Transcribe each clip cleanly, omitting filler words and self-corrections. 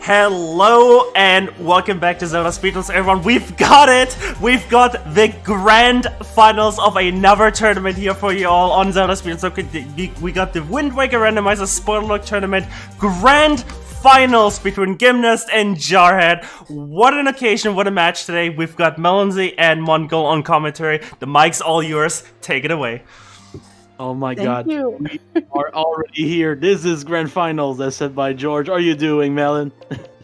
Hello and welcome back to ZeldaSpeedRuns, everyone. We've got it! We've got the grand finals of another tournament here for you all on ZeldaSpeedRuns. So we got the Wind Waker Randomizer Spoiler Tournament grand finals between Gymnast and Jarhead. What an occasion, what a match today. We've got Melanzy and Mongol on commentary. The mic's all yours. Take it away. Oh my Thank god, you. we are already here. This is Grand Finals, as said by George. How are you doing, Melon?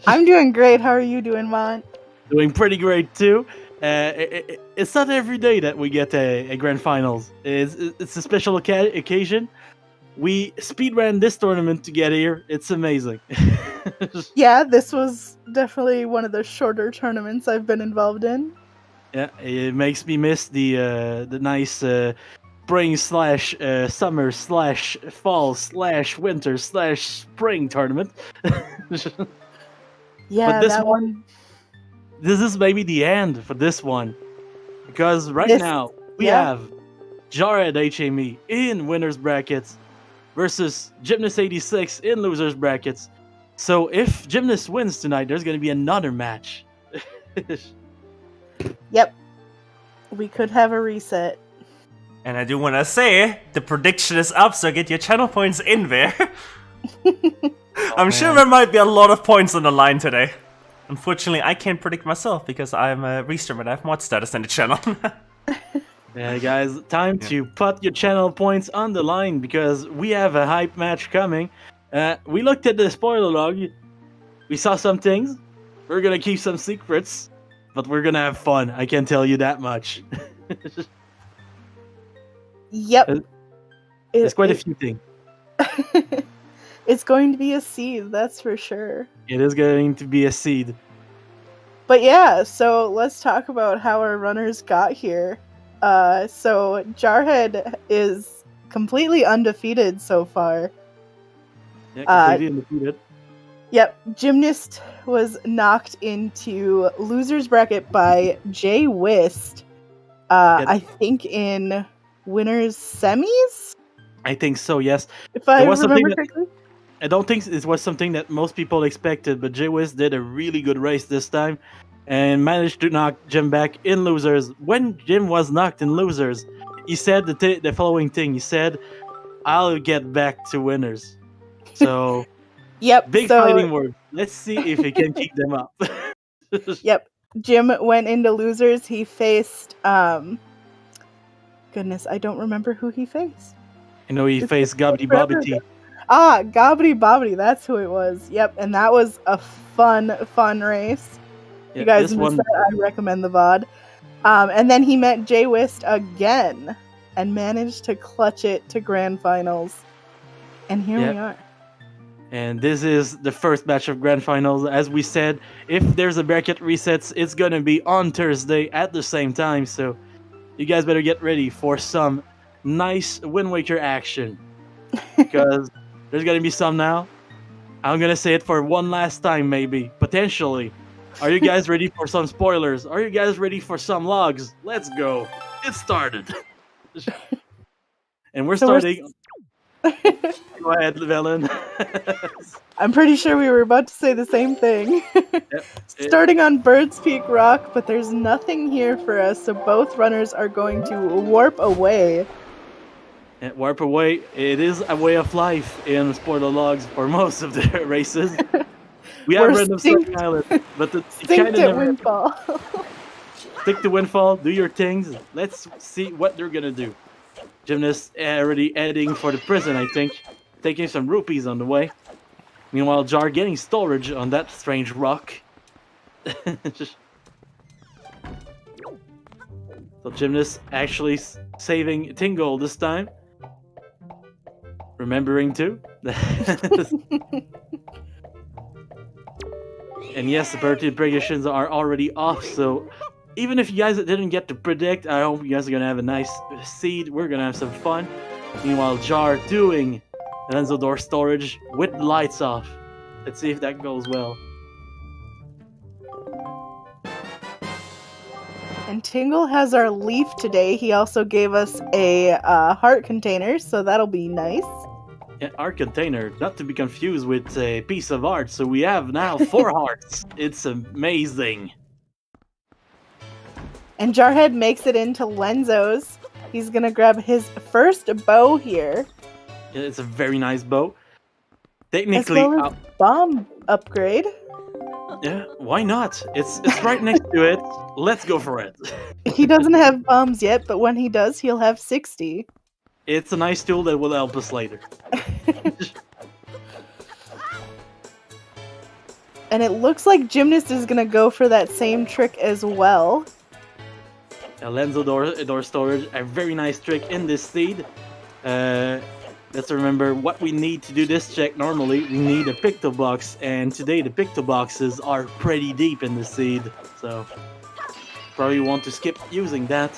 I'm doing great. How are you doing, Mont? Doing pretty great too. It's not every day that we get a Grand Finals. It's a special occasion. We speedran this tournament to get here. It's amazing. Yeah, this was definitely one of the shorter tournaments I've been involved in. Yeah, it makes me miss the nice spring / summer / fall / winter / spring tournament. Yeah, But this that one. This is maybe the end for this one, because now we yeah. have JarheadHME in winners brackets versus Gymnast86 in losers brackets. So if Gymnast wins tonight, there's going to be another match. Yep. We could have a reset. And I do want to say, the prediction is up, so get your channel points in there. I'm sure there might be a lot of points on the line today. Unfortunately, I can't predict myself because I'm a restreamer and I have mod status in the channel. Yeah, guys, time to put your channel points on the line because we have a hype match coming. We looked at the spoiler log. We saw some things. We're going to keep some secrets, but we're going to have fun. I can tell you that much. Yep. There's quite a few things. It's going to be a seed, that's for sure. It is going to be a seed. But yeah, so let's talk about how our runners got here. So Jarhead is completely undefeated so far. Yeah, completely undefeated. Yep, Gymnast was knocked into loser's bracket by Jay Wist. I think in winners semis? I think so, yes. If I remember correctly. I don't think it was something that most people expected, but Jay Wist did a really good race this time and managed to knock Jim back in losers. When Jim was knocked in losers, he said the following thing. He said, "I'll get back to winners." So, yep, big fighting words. Let's see if he can keep them up. Yep, Jim went into losers. He faced, goodness, I don't remember who he faced. I know he faced Gobbity Bobbity. Ah, Gobbity Bobbity, that's who it was. Yep, and that was a fun race. Yeah, you guys missed that, I recommend the VOD. And then he met Jay Wist again and managed to clutch it to grand finals. And here we are. And this is the first match of grand finals. As we said, if there's a bracket resets, it's gonna be on Thursday at the same time. So you guys better get ready for some nice Wind Waker action. Because there's gonna be some now. I'm gonna say it for one last time, maybe. Potentially. Are you guys ready for some spoilers? Are you guys ready for some logs? Let's go. It started. And we're starting... Go ahead, Velen. I'm pretty sure we were about to say the same thing. Starting on Bird's Peak Rock, but there's nothing here for us, so both runners are going to warp away. And warp away. It is a way of life in spoiler logs for most of the races. We have Random Circle Island, but it's kind of never... Windfall. Stick to Windfall, do your things. Let's see what they're gonna do. Gymnast already heading for the prison, I think. Taking some rupees on the way. Meanwhile, Jar getting storage on that strange rock. So Gymnast actually saving Tingle this time. Remembering to. And yes, the birthday predictions are already off, so even if you guys didn't get to predict, I hope you guys are going to have a nice seed. We're going to have some fun. Meanwhile, Jar doing Lenzo Door storage with the lights off. Let's see if that goes well. And Tingle has our leaf today. He also gave us a heart container, so that'll be nice. Yeah, our container, not to be confused with a piece of art, so we have now 4 hearts. It's amazing. And Jarhead makes it into Lenzo's. He's gonna grab his first bow here. It's a very nice bow. As Technically, well as bomb upgrade. yeah, why not? It's right next to it. Let's go for it. He doesn't have bombs yet, but when he does, he'll have 60. It's a nice tool that will help us later. And it looks like Gymnast is gonna go for that same trick as well. A Lenzo door storage, a very nice trick in this seed. Let's remember what we need to do this check. Normally, we need a picto box, and today the picto boxes are pretty deep in the seed, so probably want to skip using that.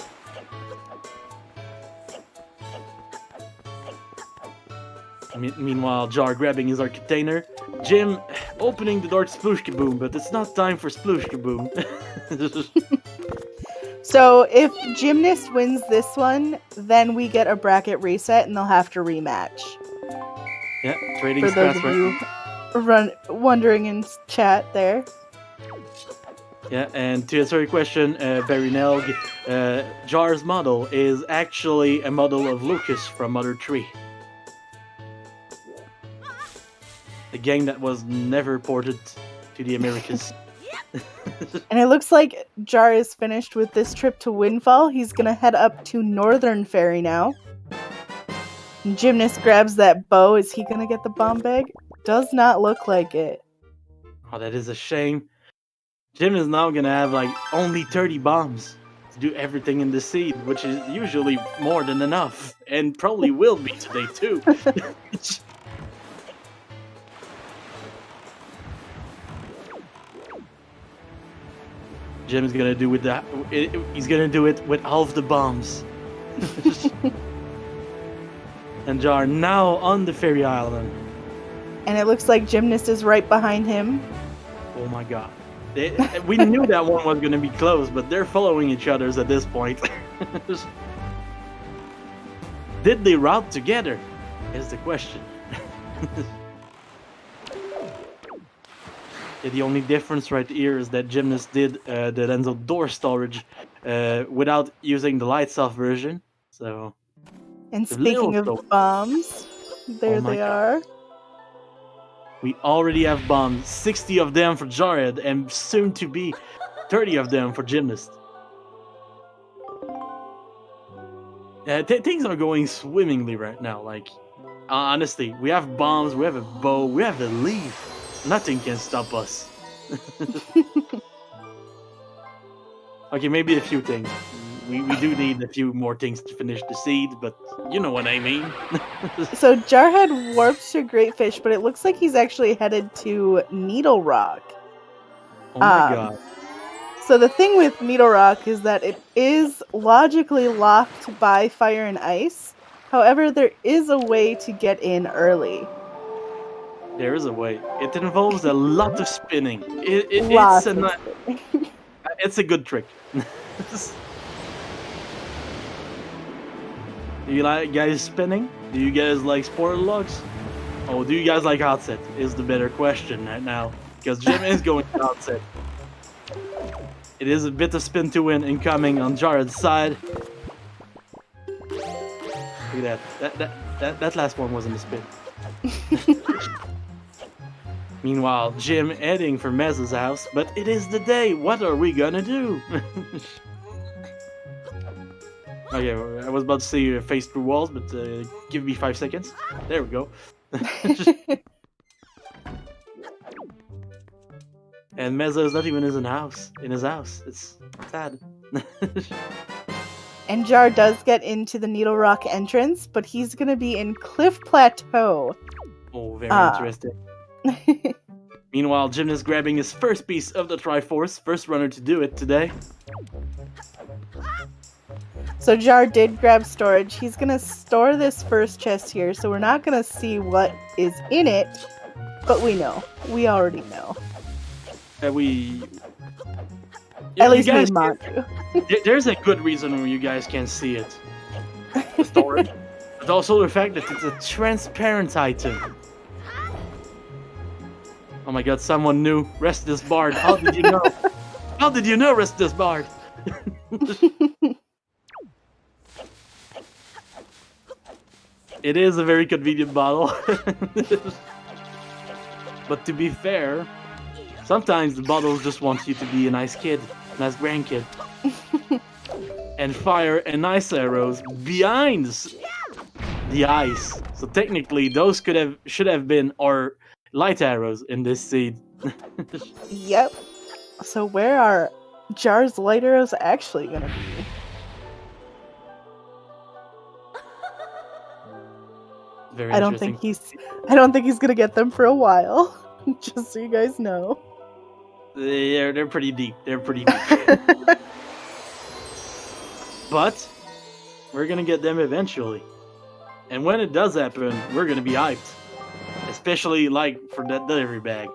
Meanwhile, Jar grabbing his art container. Jim opening the door to Sploosh Kaboom, but it's not time for Sploosh Kaboom. So if Gymnast wins this one, then we get a bracket reset and they'll have to rematch. Yeah, trading For those scraps of you wondering in chat there. Yeah, and to answer your question, Barry Nelg, Jar's model is actually a model of Lucas from Mother 3. The game that was never ported to the Americas. And it looks like Jar is finished with this trip to Windfall. He's gonna head up to Northern Ferry now. And Gymnast grabs that bow. Is he gonna get the bomb bag? Does not look like it. Oh, that is a shame. Jim is now gonna have like only 30 bombs to do everything in the seed, which is usually more than enough, and probably will be today too. Jim's gonna do with that. He's gonna do it with half the bombs. And Jar now on the fairy island. And it looks like Gymnast is right behind him. Oh my god. We knew that one was gonna be close, but they're following each other's at this point. Did they route together? Is the question. Yeah, the only difference right here is that Gymnast did the Lenzo door storage without using the lights off version. So. And speaking of bombs, there they are. We already have bombs, 60 of them for Jarhead, and soon to be 30 of them for Gymnast. Things are going swimmingly right now. Like, honestly, we have bombs, we have a bow, we have a leaf. Nothing can stop us. Okay, maybe a few things. We do need a few more things to finish the seed, but you know what I mean. So Jarhead warps to Great Fish, but it looks like he's actually headed to Needle Rock. Oh my god. So the thing with Needle Rock is that it is logically locked by fire and ice. However, there is a way to get in early. There is a way. It involves a lot of spinning. It's a good trick. Do you like guys spinning? Do you guys like sport logs? Oh, do you guys like hot set? Is the better question right now. Because Jim is going to hot set. It is a bit of spin to win incoming on Jarhead's side. Look at that. That last one wasn't a spin. Meanwhile, Jim heading for Mez's house, but it is the day. What are we gonna do? Okay, I was about to say you face through walls, but give me 5 seconds. There we go. And Meza is not even in his house. It's sad. And Jar does get into the Needle Rock entrance, but he's gonna be in Cliff Plateau. Oh, very interesting. Meanwhile, Jim is grabbing his first piece of the Triforce, first runner to do it today. So Jar did grab storage. He's gonna store this first chest here, so we're not gonna see what is in it, but we know. We already know. At least we want to. There's a good reason why you guys can't see it. The storage. But also the fact that it's a transparent item. Oh my god, someone knew. Rest this bard. How did you know? How did you know, rest this bard? It is a very convenient bottle. But to be fair, sometimes the bottles just want you to be a nice kid, nice grandkid. And fire and ice arrows behind the ice. So technically those should have been our light arrows in this scene. Yep. So where are Jar's light arrows actually gonna be? Very I don't think he's gonna get them for a while. Just so you guys know. They're pretty deep. They're pretty deep. But we're gonna get them eventually. And when it does happen, we're gonna be hyped. Especially like for that delivery bag.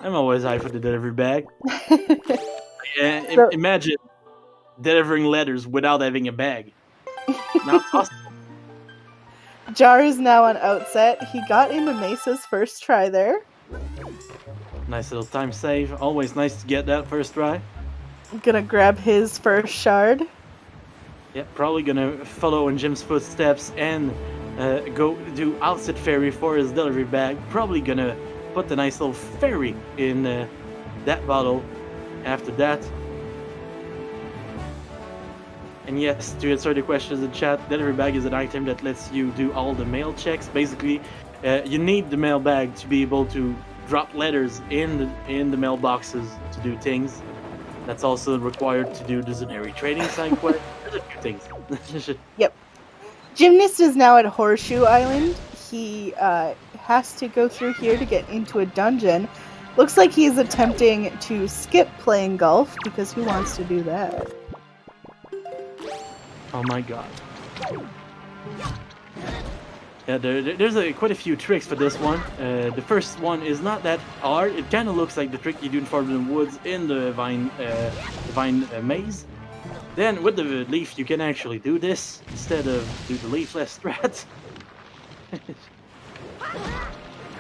I'm always hyped for the delivery bag. Imagine delivering letters without having a bag. Not possible. Jar is now on outset. He got into Mesa's first try there. Nice little time save. Always nice to get that first try. Gonna grab his first shard. Yep, probably gonna follow in Jim's footsteps and go do outset fairy for his delivery bag. Probably gonna put the nice little fairy in that bottle after that. And yes, to answer the questions in chat, delivery bag is an item that lets you do all the mail checks. Basically, you need the mail bag to be able to drop letters in the mailboxes to do things. That's also required to do the Zonary trading side quest. There's a few things. Yep. Gymnast is now at Horseshoe Island. He has to go through here to get into a dungeon. Looks like he's attempting to skip playing golf because who wants to do that? Oh my god. Yeah, there's quite a few tricks for this one. The first one is not that hard. It kind of looks like the trick you do in Forbidden Woods in the vine maze. Then with the leaf you can actually do this instead of do the leafless strat.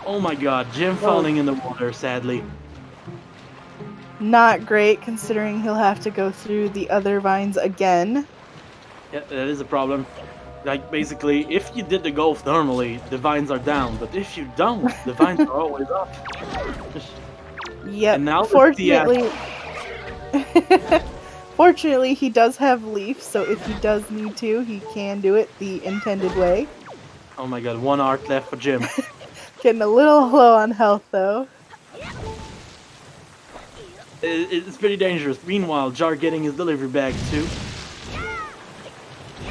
Oh my god, Jim falling in the water, sadly. Not great considering he'll have to go through the other vines again. Yeah, that is a problem. Like, basically, if you did the golf normally, the vines are down. But if you don't, the vines are always up. Yep, And now fortunately... Fortunately, he does have leaf, so if he does need to, he can do it the intended way. Oh my god, 1 art left for Jim. Getting a little low on health, though. It's pretty dangerous. Meanwhile, Jar getting his delivery bag too.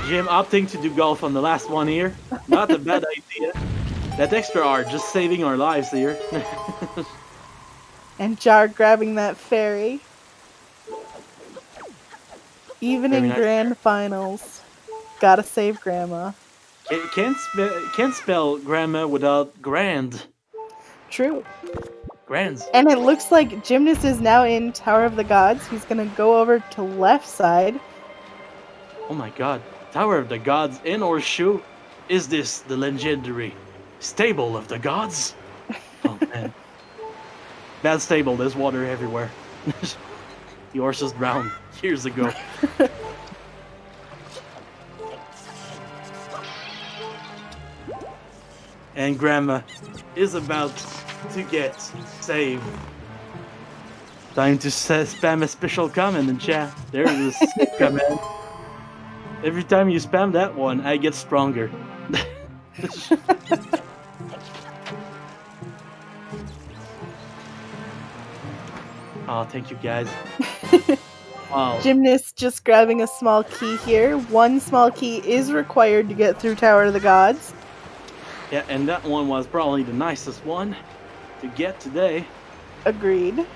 Jim opting to do golf on the last one here. Not a bad idea. That extra art just saving our lives here. And Jar grabbing that fairy. Even Very in nice. grand finals, gotta save Grandma. Can't spell grandma without grand. True. Grands. And it looks like Gymnast is now in Tower of the Gods. He's gonna go over to left side. Oh my god. Tower of the Gods in Horseshoe? Is this the legendary Stable of the Gods? Oh man. Bad stable, there's water everywhere. The horses drowned years ago. And Grandma is about to get saved. Time to spam a special comment in chat. There's a sick command. Every time you spam that one, I get stronger. Oh, thank you guys. Wow. Gymnast just grabbing a small key here. 1 small key is required to get through Tower of the Gods. Yeah, and that one was probably the nicest one to get today. Agreed.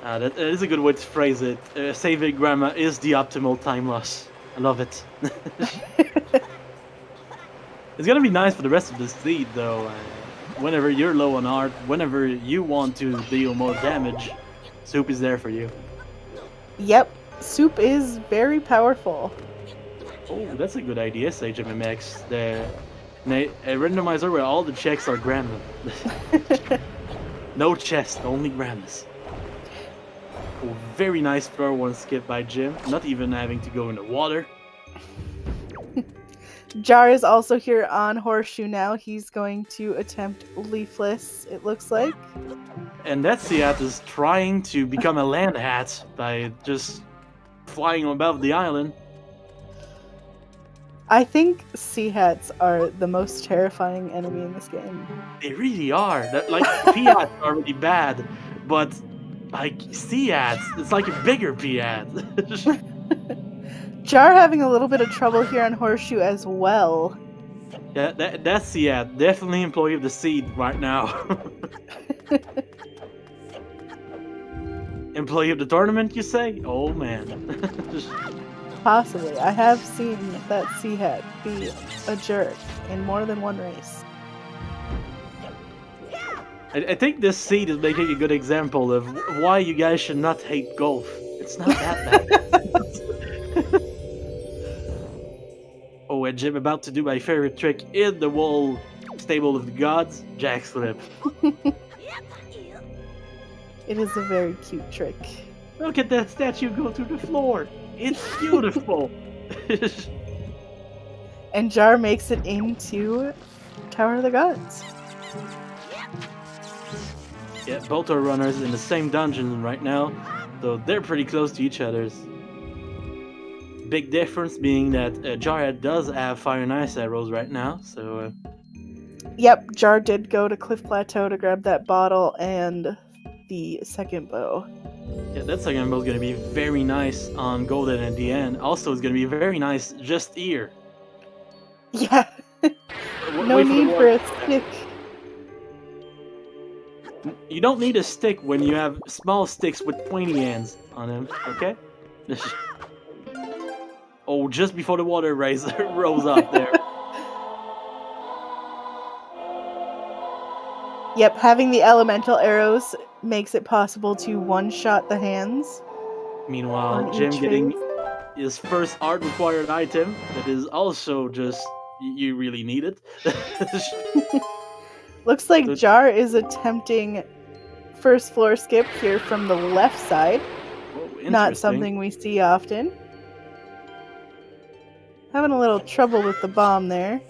That is a good way to phrase it. Saving Grandma is the optimal time loss. I love it. It's gonna be nice for the rest of the seed, though. Whenever you're low on art, whenever you want to deal more damage, Soup is there for you. Yep, soup is very powerful. Oh, that's a good idea, Sage MMX. A randomizer where all the checks are random. No chest, only randoms. Oh, very nice throw one skip by Jim, not even having to go in the water. Jar is also here on Horseshoe now. He's going to attempt Leafless, it looks like. And that Sea Hat is trying to become a land hat by just flying above the island. I think Sea Hats are the most terrifying enemy in this game. They really are. That like Sea Hats are already bad, but like Sea Hats, it's like a bigger Sea Hat. Jar having a little bit of trouble here on Horseshoe as well. Yeah, that's Sea Hat. Definitely employee of the seed right now. Employee of the tournament, you say? Oh man. Possibly. I have seen that Sea Hat be a jerk in more than one race. I think this seed is making a good example of why you guys should not hate golf. It's not that bad. Oh, and Jim about to do my favorite trick in the wall stable of the gods, Jack Slip. It is a very cute trick. Look at that statue go through the floor. It's beautiful. And Jar makes it into Tower of the Gods. Yeah, both are runners in the same dungeon right now, though they're pretty close to each other's. Big difference being that Jarhead does have fire and ice arrows right now, so... Yep, Jar did go to Cliff Plateau to grab that bottle and the second bow. Yeah, that second bow is going to be very nice on Golden at the end. Also, it's going to be very nice just here. Yeah. No Wait need for a stick. You don't need a stick when you have small sticks with pointy ends on them, okay? Oh, just before the water rose up there. Yep, having the elemental arrows makes it possible to one-shot the hands. Meanwhile, on Jim each getting phase. his first art required item that is also just you really need it. Looks like Jar is attempting first floor skip here from the left side. Oh, Not interesting. something we see often. Having a little trouble with the bomb there.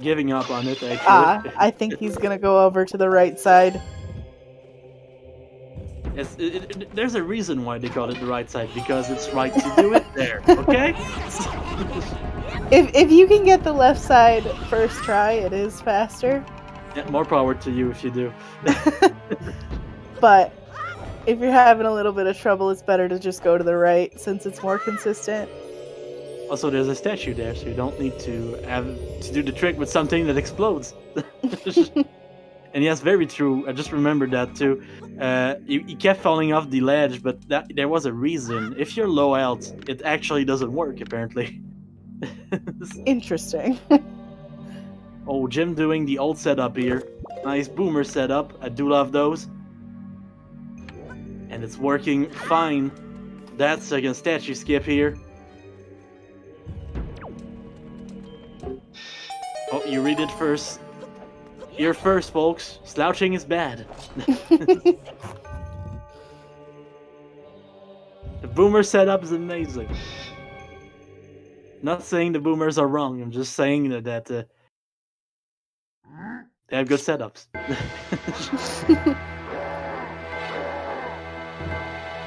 Giving up on it, actually. I think he's gonna go over to the right side. There's a reason why they call it the right side, because it's right to do it there, okay? If you can get the left side first try, it is faster. Yeah, more power to you if you do. But if you're having a little bit of trouble, it's better to just go to the right since it's more consistent. Also, there's a statue there, so you don't need to have to do the trick with something that explodes. And yes, very true. I just remembered that too. He kept falling off the ledge, but there was a reason. If you're low health, it actually doesn't work, apparently. Interesting. Oh, Jim doing the old setup here. Nice boomer setup. I do love those. And it's working fine. That second statue skip here. Oh, you read it first. Here first, folks. Slouching is bad. The boomer setup is amazing. Not saying the boomers are wrong. I'm just saying that they have good setups.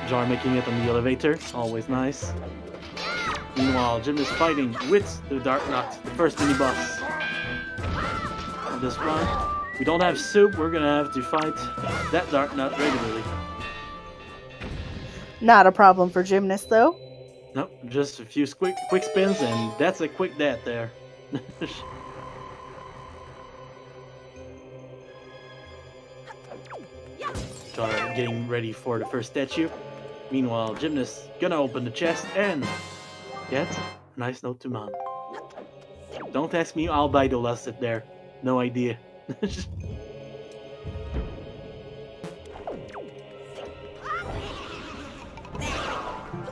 Jar making it on the elevator. Always nice. Meanwhile, Jim is fighting with the Dark Knight, the first mini-boss. On this run, we don't have soup, we're gonna have to fight that Dark Knight regularly. Not a problem for Gymnast, though. Nope, just a few quick spins, and that's a quick death there. Jar getting ready for the first statue. Meanwhile, Gymnast gonna open the chest and get a nice note to Mom. Don't ask me, I'll buy the last it there. No idea.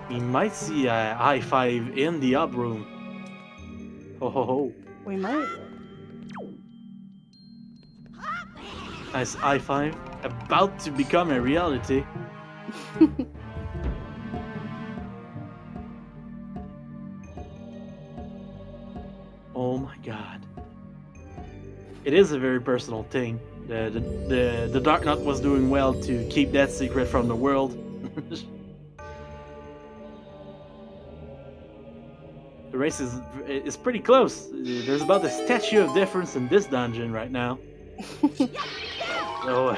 We might see a high five in the up room. Ho ho ho. We might. Nice high five. About to become a reality. Oh my god. It is a very personal thing. The Dark Knight was doing well to keep that secret from the world. The race is pretty close. There's about a statue of difference in this dungeon right now. So,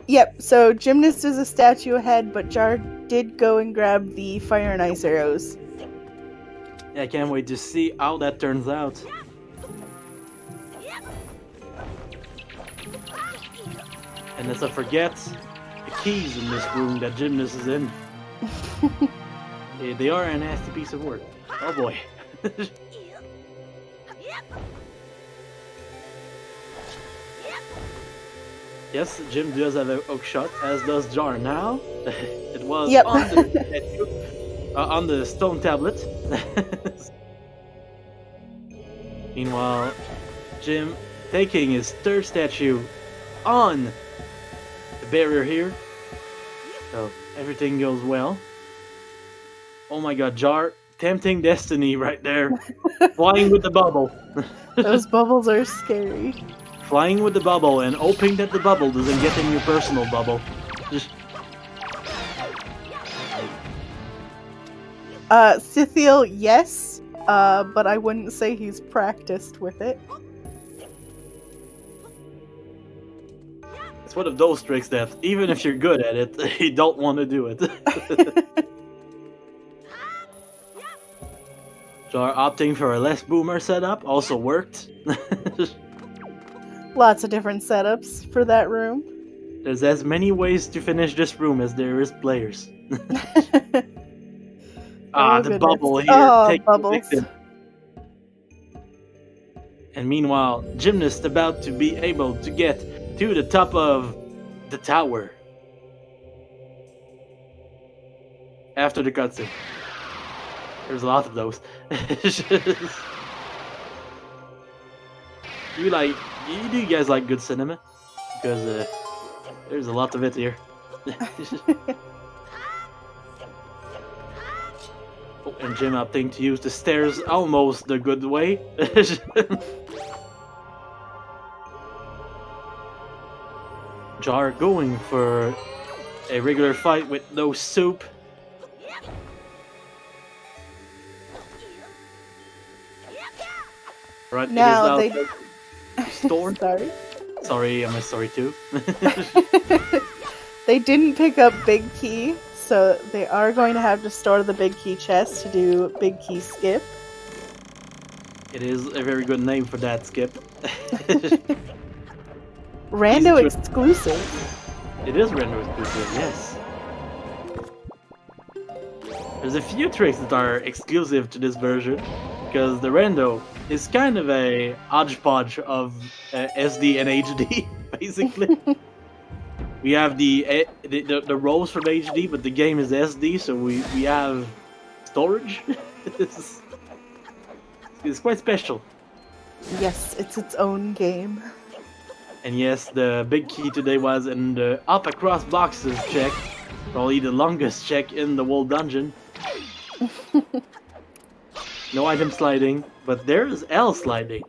Yep, so Gymnast is a statue ahead, but Jar did go and grab the fire and ice arrows. yeah, I can't wait to see how that turns out. And let's not forget the keys in this room that Gymnast is in. They are a nasty piece of work. Oh boy. Yes, Jim does have a hook shot, as does Jar now. It was Yep. on the on the stone tablet. Meanwhile, Jim taking his third statue on the barrier here. So everything goes well. Oh my god, Jar, tempting destiny right there. Flying with the bubble. Those bubbles are scary. Flying with the bubble and hoping that the bubble doesn't get in your personal bubble. Just Scythiel, yes, but I wouldn't say he's practiced with it. it's one of those tricks that even if you're good at it, you don't want to do it. Jar opting for a less boomer setup also worked. Lots of different setups for that room. There's as many ways to finish this room as there is players. Oh, the goodness. bubble here. Oh, Take the bubbles. victim. And meanwhile, Gymnast about to be able to get to the top of the tower. After the cutscene. There's a lot of those. Do you guys like good cinema? Because there's a lot of it here. Oh, and Jim opting to use the stairs almost the good way. Jar going for a regular fight with no soup. Right, Now it is now Storm. Sorry. Sorry, am I sorry too? They didn't pick up Big Key, so they are going to have to store the Big Key chest to do Big Key Skip. It is a very good name for that skip. Rando Easy to- exclusive. It is render exclusive, yes. There's a few tricks that are exclusive to this version, because the rando is kind of a hodgepodge of SD and HD, basically. We have the rows from HD, but the game is SD, so we have storage. It's quite special. Yes, it's its own game. And yes, the big key today was in the up across boxes check. Probably the longest check in the whole dungeon. No item sliding, but there is L sliding.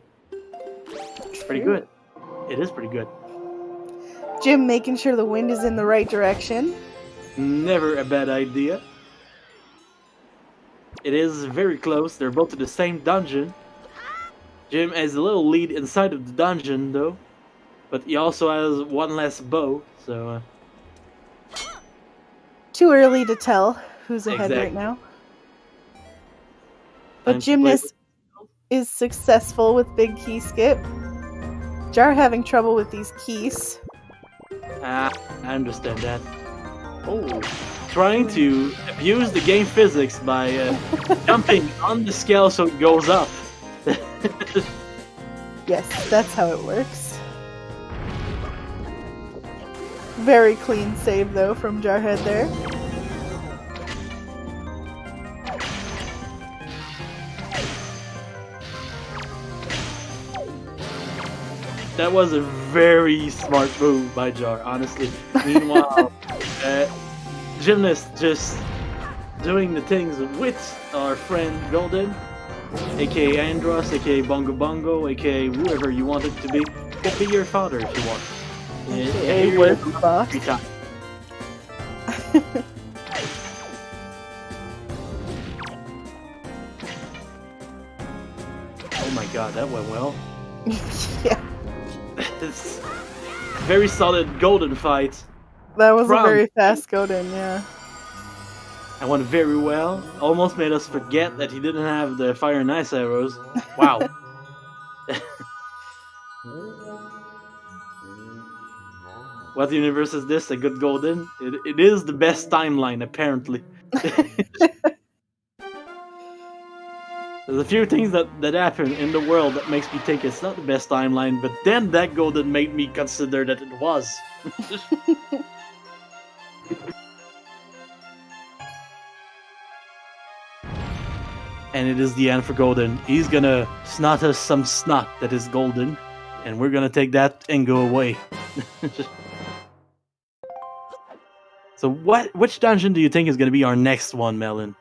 It's pretty good. It is pretty good. Jim making sure the wind is in the right direction. Never a bad idea. It is very close. They're both in the same dungeon. Jim has a little lead inside of the dungeon, though. But he also has one less bow, so... Too early to tell who's ahead Exactly. right now. Time But to play Gymnast is successful with Big Key Skip. Jar having trouble with these keys. I understand that. Oh, trying to abuse the game physics by jumping on the scale so it goes up. Yes, that's how it works. Very clean save though from Jarhead there. that was a very smart move by Jar, honestly. Meanwhile, Gymnast just doing the things with our friend Golden, aka Andros, aka Bongo Bongo, aka whoever you want it to be. Could be your father if you want. AKA where's the boss? Free time. Oh my god, that went well. Yeah, It's very solid golden fight. that was From- a very fast Godin, yeah. I went very well. Almost made us forget that he didn't have the fire and ice arrows. Wow. What universe is this? A good golden? It is the best timeline, apparently. There's a few things that happen in the world that makes me think it's not the best timeline, but then that golden made me consider that it was. And it is the end for Golden. He's gonna snot us some snot that is golden, and we're gonna take that and go away. So which dungeon do you think is gonna be our next one, Melon?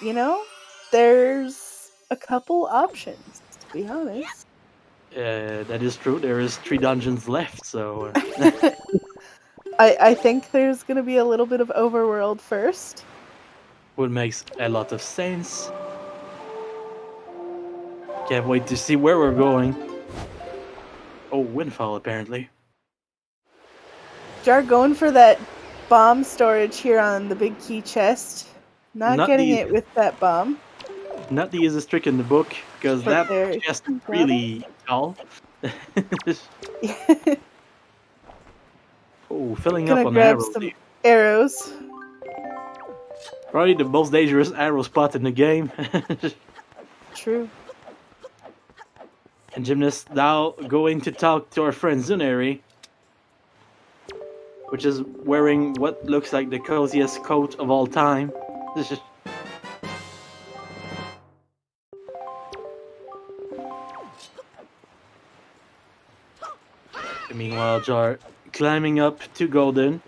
You know, there's a couple options, to be honest. That is true. There is 3 dungeons left, so... I think there's gonna be a little bit of overworld first. Would makes a lot of sense. Can't wait to see where we're going. Oh, Windfall, apparently. Jar going for that bomb storage here on the big key chest. Not getting the- it with that bomb. Not the easiest trick in the book, because But that there- chest is really tall. Oh, filling up Gonna on grab arrows. some arrows. Probably the most dangerous arrow spot in the game. True. And Gymnast now going to talk to our friend Zuneri, which is wearing what looks like the coziest coat of all time. Meanwhile, Jar climbing up to Golden.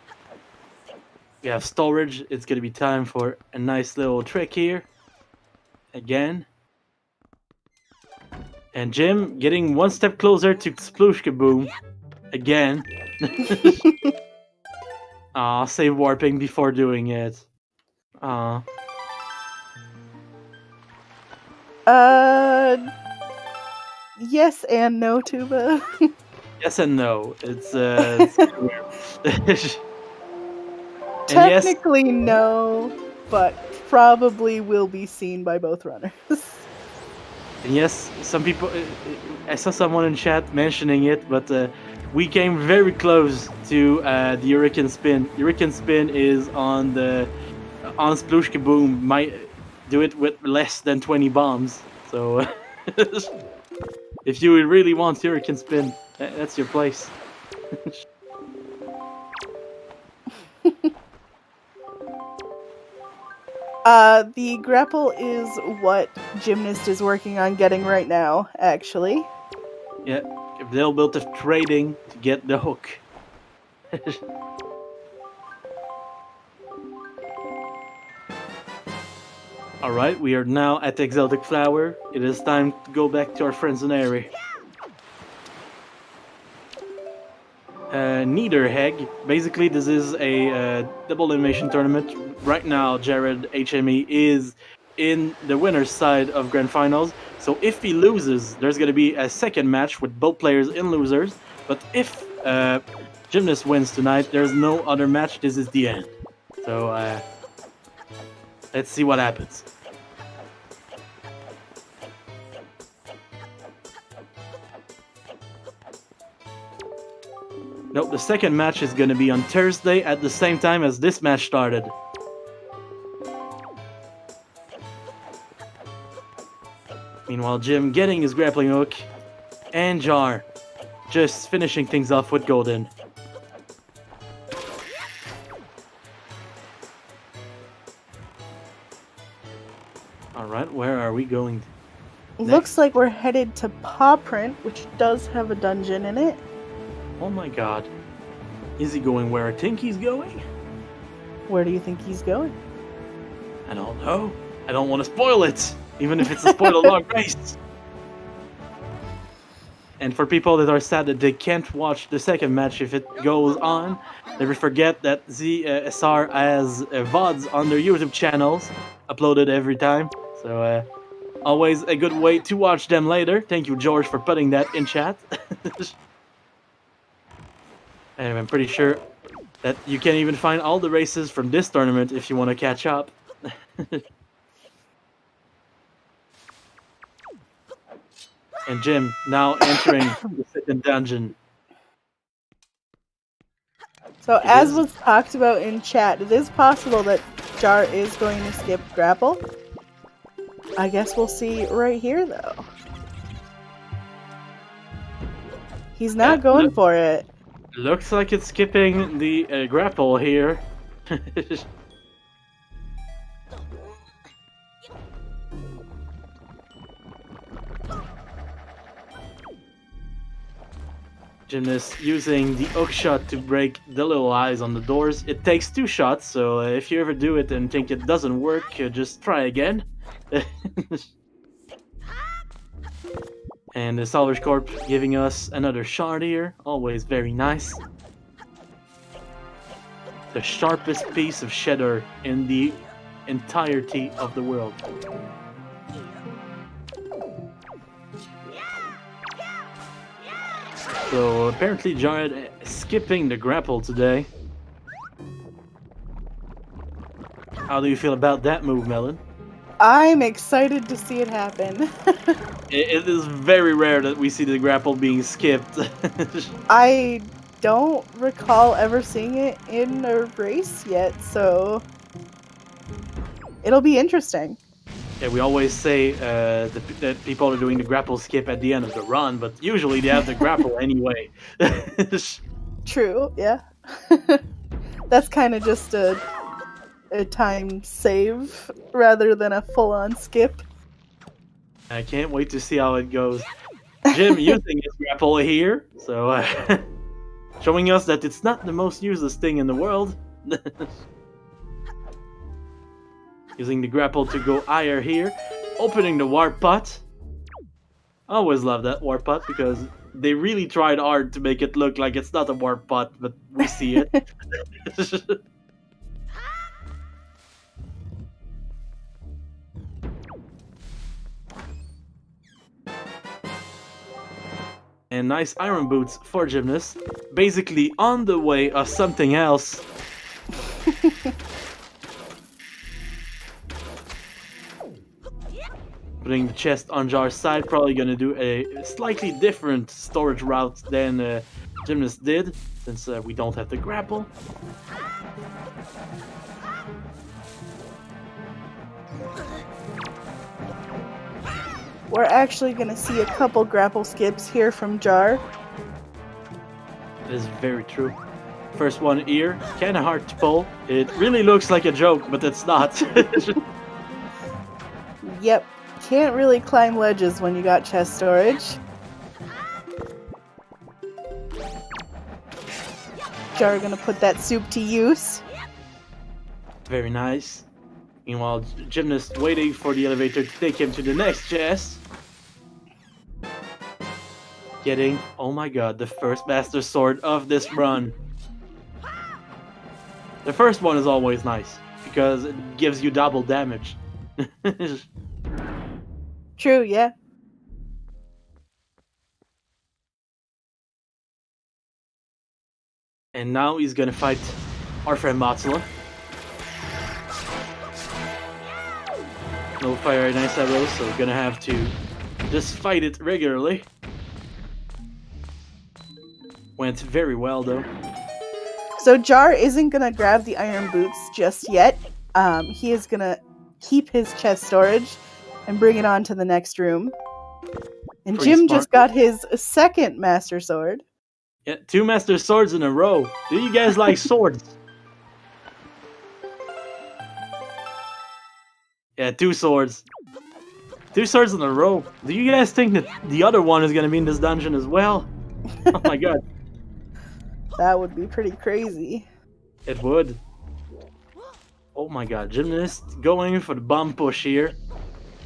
We have storage. It's gonna be time for a nice little trick here. Again. And Jim getting one step closer to Sploosh Kaboom. Again. Aw, save warping before doing it. Aw. Yes and no, Tuba. Yes and no. It's weird. And yes, Technically no, but probably will be seen by both runners. and yes, some people. I saw someone in chat mentioning it, but we came very close to the Hurricane Spin. Hurricane Spin is on Sploosh Kaboom. Might do it with less than 20 bombs. So if you really want Hurricane Spin, that's your place. The grapple is what Gymnast is working on getting right now, actually. Yeah, a little bit of trading to get the hook. Alright, we are now at the Exotic Flower. It is time to go back to our friends in Airy. Niederheg. Basically, this is a double elimination tournament. Right now, JarheadHME is in the winner's side of Grand Finals. So if he loses, there's going to be a second match with both players in losers. But if Gymnast wins tonight, there's no other match. This is the end. So let's see what happens. Nope, the second match is going to be on Thursday at the same time as this match started. Meanwhile, Jim getting his grappling hook, and Jar just finishing things off with Golden. Alright, where are we going? Looks like we're headed to Paw Print, which does have a dungeon in it. Oh my god. Is he going where I think he's going? Where do you think he's going? I don't know. I don't want to spoil it, even if it's a spoil-along race. And for people that are sad that they can't watch the second match if it goes on, never forget that ZSR has VODs on their YouTube channels, uploaded every time. So always a good way to watch them later. Thank you, George, for putting that in chat. And I'm pretty sure that you can even find all the races from this tournament if you want to catch up. And Jim now entering the second dungeon. So as was talked about in chat, it is possible that Jar is going to skip grapple. I guess we'll see right here though. He's not going for it. Looks like it's skipping the grapple here. Gymnast using the hook shot to break the little eyes on the doors. It takes 2 shots, so if you ever do it and think it doesn't work, just try again. And the Salvage Corp giving us another shard here, always very nice. The sharpest piece of cheddar in the entirety of the world. So apparently Jared skipping the grapple today. How do you feel about that move, Melon? I'm excited to see it happen. It is very rare that we see the grapple being skipped. I don't recall ever seeing it in a race yet, so it'll be interesting. Yeah, we always say that people are doing the grapple skip at the end of the run, but usually they have the grapple anyway. True, yeah. That's kind of just a time save rather than a full-on skip. I can't wait to see how it goes. Jim using his grapple here, so showing us that it's not the most useless thing in the world. Using the grapple to go higher here. Opening the warp pot. I always love that warp pot because they really tried hard to make it look like it's not a warp pot, but we see it. And nice iron boots for Gymnast. Basically on the way of something else. Putting the chest on Jar's side, probably gonna do a slightly different storage route than Gymnast did, since we don't have the grapple. We're actually gonna see a couple grapple skips here from Jar. That is very true. First one here, kinda hard to pull. It really looks like a joke, but it's not. Yep, can't really climb ledges when you got chest storage. Jar gonna put that soup to use. Very nice. Meanwhile, Gymnast waiting for the elevator to take him to the next chest. Getting, oh my god, the first Master Sword of this run. The first one is always nice, because it gives you double damage. True, yeah. And now he's gonna fight our friend Matsula. No fire and ice arrows, so we're gonna have to just fight it regularly. Went very well though. So Jar isn't gonna grab the iron boots just yet. He is gonna keep his chest storage and bring it on to the next room. And Pretty Jim smart. just got his second Master Sword. Yeah, 2 Master Swords in a row. Do you guys like swords? Yeah, 2 swords. 2 swords in a row. Do you guys think that the other one is gonna be in this dungeon as well? Oh my god. That would be pretty crazy. It would. Oh my god, Gymnast going for the bomb push here.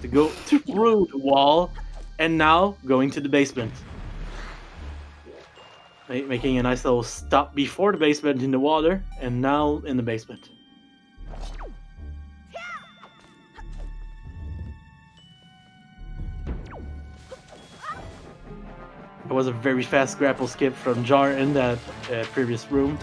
To go through the wall. And now going to the basement. Making a nice little stop before the basement in the water. And now in the basement. It was a very fast grapple skip from Jar in that previous room.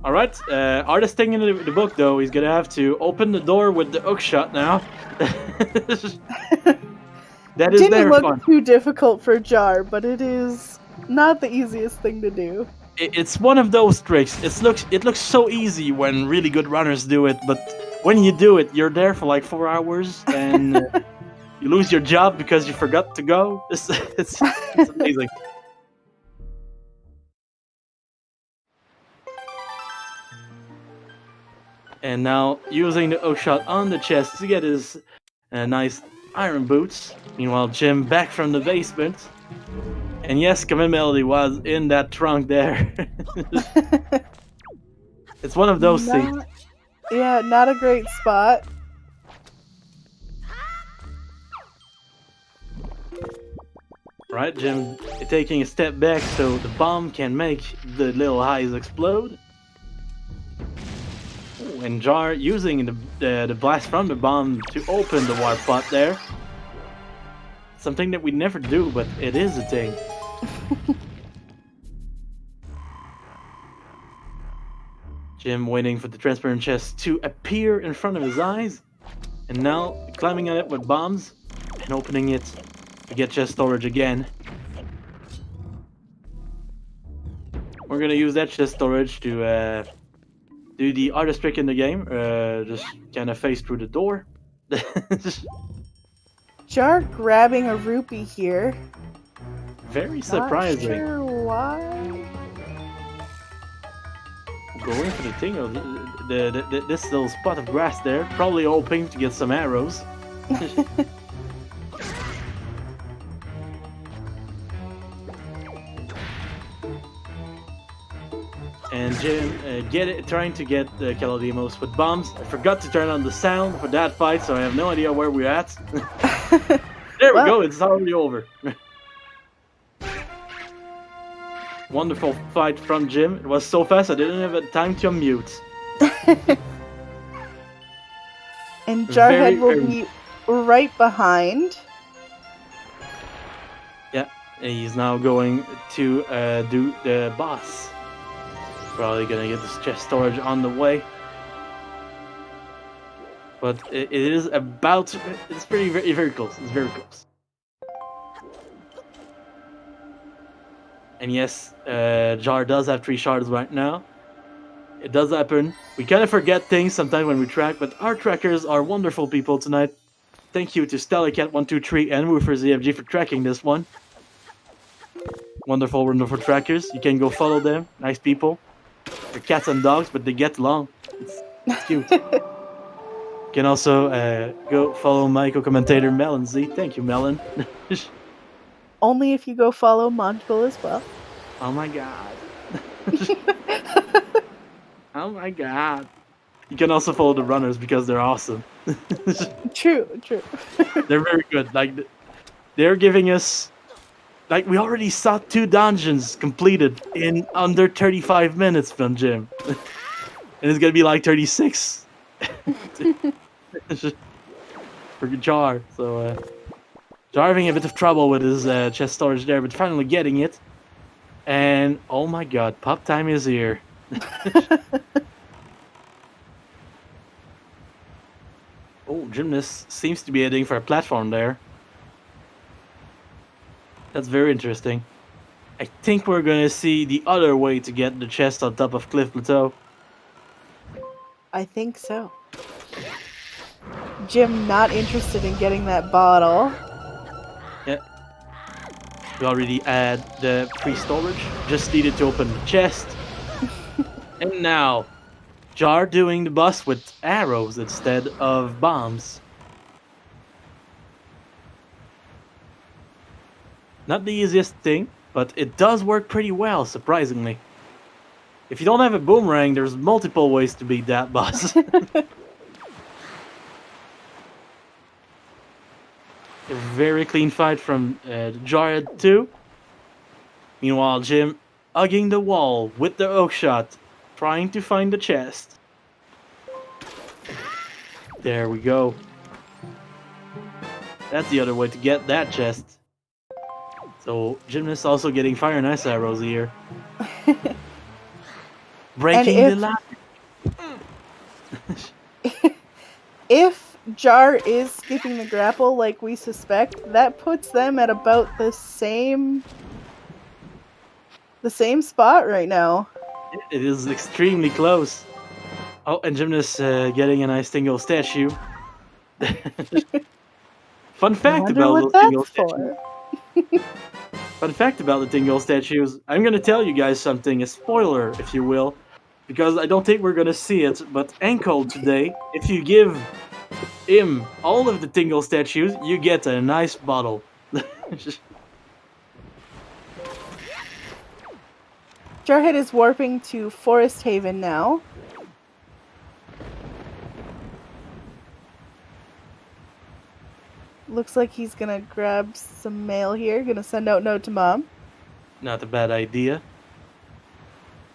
Alright, artist thing in the book though, he's gonna have to open the door with the hook shot now. That is Didn't their look fun. too difficult for Jar, but it is not the easiest thing to do. It's one of those tricks. It looks so easy when really good runners do it, but when you do it, you're there for like 4 hours and you lose your job because you forgot to go. It's amazing. And now using the hook shot on the chest to get his nice iron boots. Meanwhile, Jim back from the basement. And yes, Command Melody was in that trunk there. It's one of those things. Yeah, not a great spot. Right, Jim taking a step back so the bomb can make the little highs explode. Ooh, and Jar using the blast from the bomb to open the water pot there. Something that we never do, but it is a thing. Jim waiting for the transparent chest to appear in front of his eyes. And now climbing on it with bombs and opening it to get chest storage again. We're gonna use that chest storage to do the artist trick in the game. Just kind of face through the door. Jar grabbing a rupee here. Very surprising. Not sure why. Going for the thing of this little spot of grass there, probably hoping to get some arrows. And Jim trying to get the Calademos with bombs. I forgot to turn on the sound for that fight, so I have no idea where we're at. There we go, it's already over. Wonderful fight from Jim. It was so fast I didn't have time to unmute. And Jarhead will be right behind. Yeah, and he's now going to do the boss. Probably gonna get this chest storage on the way. But it is about... It's very close. It's very close. And yes, Jar does have 3 shards right now. It does happen. We kind of forget things sometimes when we track, but our trackers are wonderful people tonight. Thank you to StellaCat123 and WooferZFG for tracking this one. Wonderful trackers. You can go follow them. Nice people. They're cats and dogs, but they get along. It's cute. You can also go follow my co-commentator Melon Z. Thank you, Melon. Only if you go follow Monticle as well. Oh my god. Oh my god. You can also follow the runners because they're awesome. True. They're very good. Like, they're giving us... Like, we already saw 2 dungeons completed in under 35 minutes from Jim. And it's gonna be like 36. For Jar. So, Jar having a bit of trouble with his chest storage there, but finally getting it. And, oh my god, pop time is here. Oh, Gymnast seems to be heading for a platform there. That's very interesting. I think we're gonna see the other way to get the chest on top of Cliff Plateau. I think so. Jim not interested in getting that bottle. Yeah. We already had the pre-storage. Just needed to open the chest. And now, Jar doing the boss with arrows instead of bombs. Not the easiest thing, but it does work pretty well, surprisingly. If you don't have a boomerang, there's multiple ways to beat that boss. A very clean fight from Jarhead too. Meanwhile, Jim hugging the wall with the oak shot, trying to find the chest. There we go. That's the other way to get that chest. So, Gymnast also getting fire and ice arrows here. Breaking the line. If Jar is skipping the grapple like we suspect, that puts them at about the same spot right now. It is extremely close. Oh, and Gymnast getting a nice tingle statue. Fun fact about those tingle statues. Fun fact about the tingle statues. I'm gonna tell you guys something, a spoiler, if you will, because I don't think we're gonna see it. But Ankle today, if you give him all of the tingle statues, you get a nice bottle. Jarhead is warping to Forest Haven now. Looks like he's gonna grab some mail here. Gonna send out note to Mom. Not a bad idea.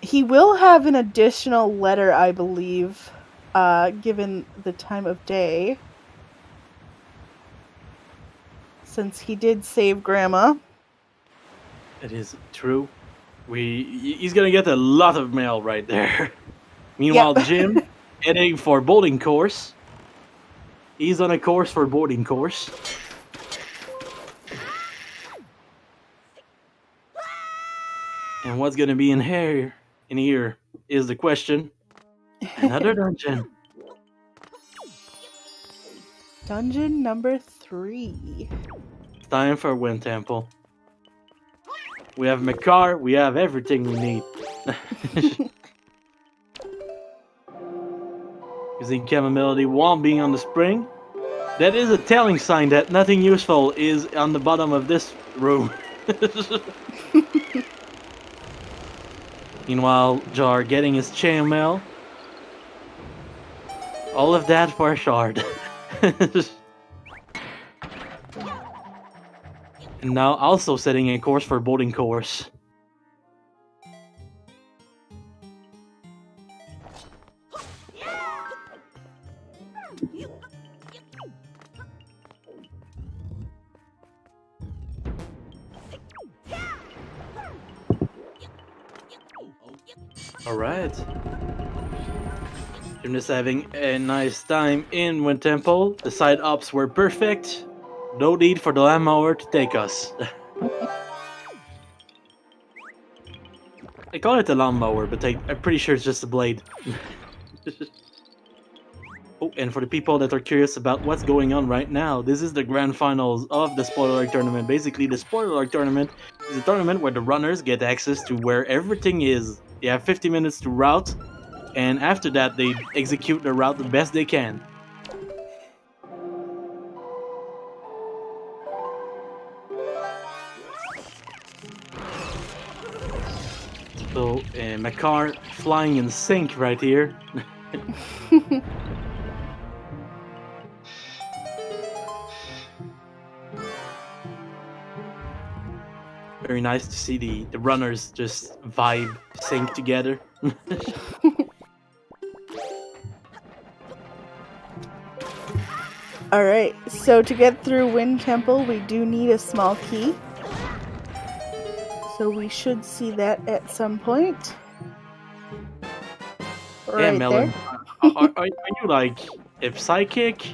He will have an additional letter, I believe, given the time of day. Since he did save Grandma. It is true. He's gonna get a lot of mail right there. Meanwhile, yep. Jim heading for boarding course. He's on a course for boarding course. And what's gonna be in here is the question. Another dungeon. Dungeon number 3. It's time for Wind Temple. We have Makar, we have everything we need. Using Chamomility while being on the spring. That is a telling sign that nothing useful is on the bottom of this room. Meanwhile, Jar getting his chainmail. All of that for a shard. And now also setting a course for boarding course. Alright. I'm just having a nice time in Wind Temple. The side ups were perfect. No need for the lawnmower to take us. I call it a lawnmower, but I'm pretty sure it's just a blade. Oh, and for the people that are curious about what's going on right now, this is the grand finals of the Spoiler Tournament. Basically, the Spoiler Tournament is a tournament where the runners get access to where everything is. They have 50 minutes to route, and after that, they execute the route the best they can. So, Makar flying in sync right here. Very nice to see the runners just vibe, sync together. Alright, so to get through Wind Temple, we do need a small key. So we should see that at some point. Right, yeah, Melon. Are you like a psychic?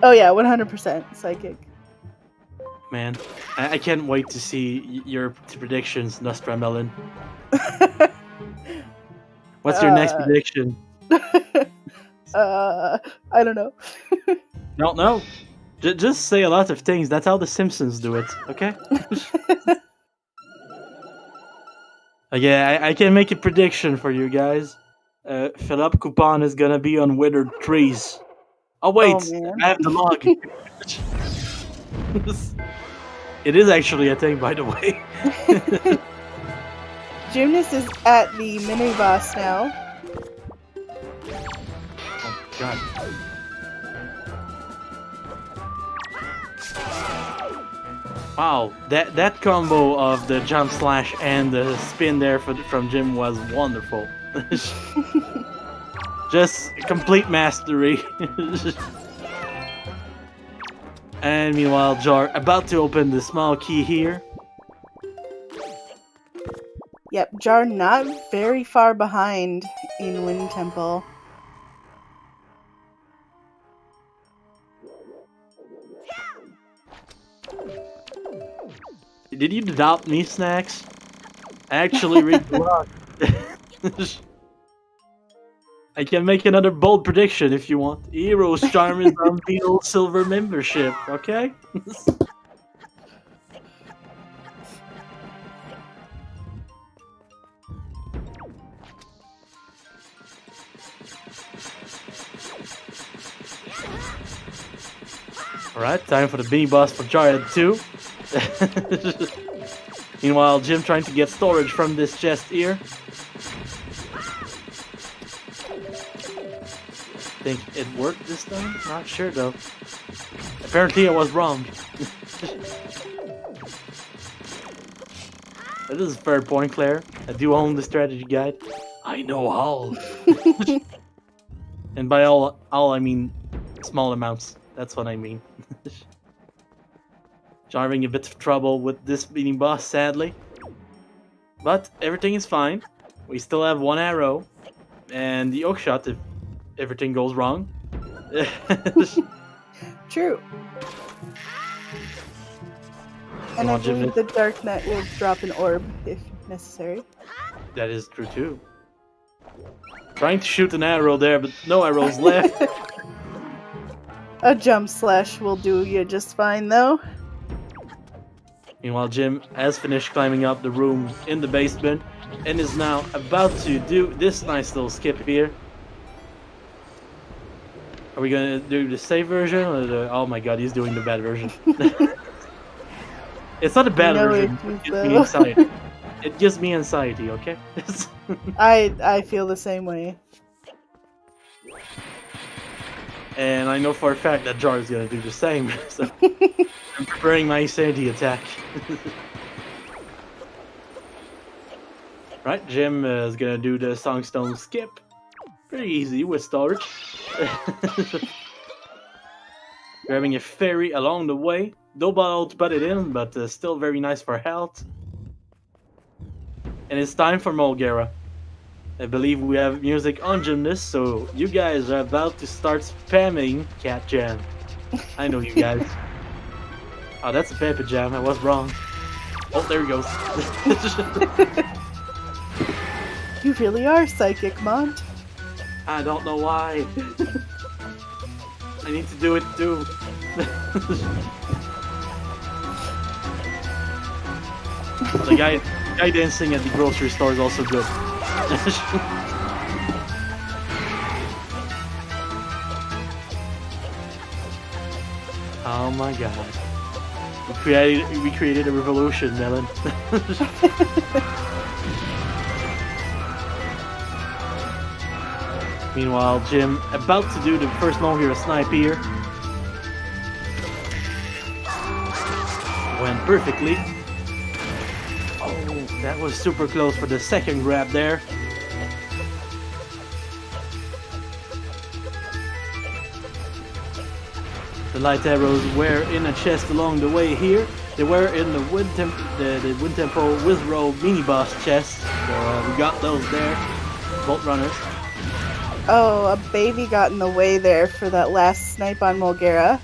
Oh yeah, 100% psychic. Man, I can't wait to see your predictions, Nostramelon. What's your next prediction? I don't know. Don't know. Just say a lot of things. That's how the Simpsons do it, okay? Yeah, I can make a prediction for you guys. Philip Coupon is gonna be on withered trees. Oh Oh wait, man. I have the log. It is actually a thing, by the way. Gymnast is at the mini boss now. Oh god. Wow, that combo of the jump slash and the spin there from Jim was wonderful. Just complete mastery. And meanwhile, Jar about to open the small key here. Yep, Jar not very far behind in Wind Temple. Did you doubt me, Snacks? I actually read the log. I can make another bold prediction if you want. Hero's Charm is on Beetle Silver membership, okay? Alright, time for the mini boss for Jarhead 2. Meanwhile, Jim trying to get storage from this chest here. Think it worked this time? Not sure though. Apparently I was wrong. That is a fair point, Claire. I do own the strategy guide. I know all. And by all I mean small amounts. That's what I mean. Having a bit of trouble with this mini boss, sadly. But everything is fine. We still have one arrow. And the oak shot if everything goes wrong. True. And I believe the Dark Knight will drop an orb if necessary. That is true too. Trying to shoot an arrow there, but no arrows left. A jump slash will do you just fine though. Meanwhile, Jim has finished climbing up the room in the basement and is now about to do this nice little skip here. Are we gonna do the safe version or the... Oh my god, he's doing the bad version. It's not a bad version, it gives me anxiety. It gives me anxiety, okay? I feel the same way. And I know for a fact that Jar is gonna do the same, so I'm preparing my sanity attack. Right, Jim is gonna do the Songstone skip. Pretty easy with storage. Grabbing a fairy along the way. No bottle to put it in, but still very nice for health. And it's time for Mulgera. I believe we have music on Gymnast, so you guys are about to start spamming Cat Jam. I know you guys. Oh, that's a Pepper Jam, I was wrong. Oh, there he goes. You really are psychic, Mont. I don't know why. I need to do it too. The guy dancing at the grocery store is also good. Oh my god. We created a revolution, Melon. Meanwhile, Jim about to do the first Mulgera snipe here. Went perfectly. Oh, that was super close for the second grab there. The light arrows were in a chest along the way here. They were in the Wind Temple Wizrow mini boss chest. So we got those there. Bolt runners. Oh, a baby got in the way there for that last snipe on Mulgera.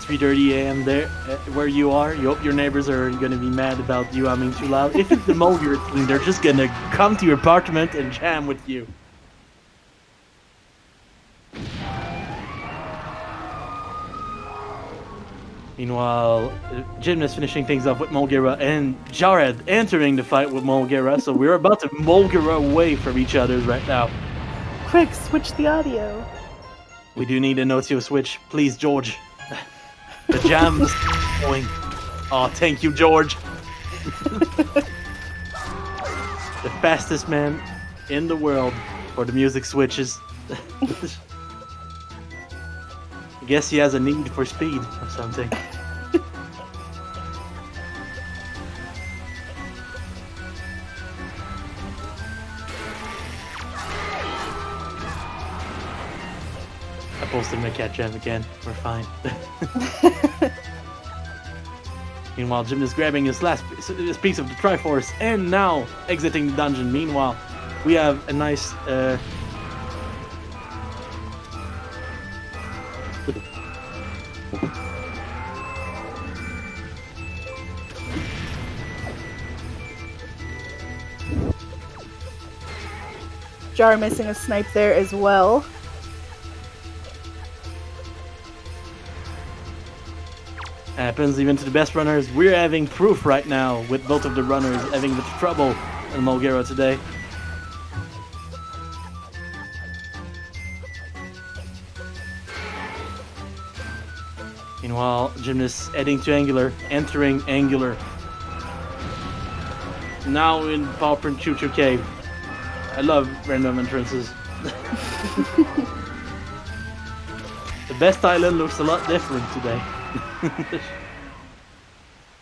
3:30 a.m. there, where you are. You hope your neighbors are gonna be mad about you humming too loud. If it's the Mulgera team, they're just gonna come to your apartment and jam with you. Meanwhile, Gymnast finishing things off with Mulgira and Jarhead entering the fight with Mulgira. So we're about to Mulgira away from each other right now. Quick, switch the audio. We do need an audio switch. Please, George. The jam is going. Oh, thank you, George. The fastest man in the world for the music switches. I guess he has a need for speed or something. I posted my cat jam again. We're fine. Meanwhile, Jim is grabbing his last piece of the Triforce and now exiting the dungeon. Meanwhile, we have a nice Jar missing a snipe there as well. happens even to the best runners. We're having proof right now with both of the runners having the trouble in Mulgira today. Meanwhile, Gymnast heading to Angular, entering Angular. Now in Pauper Choo Choo Cave. I love random entrances. The best island looks a lot different today.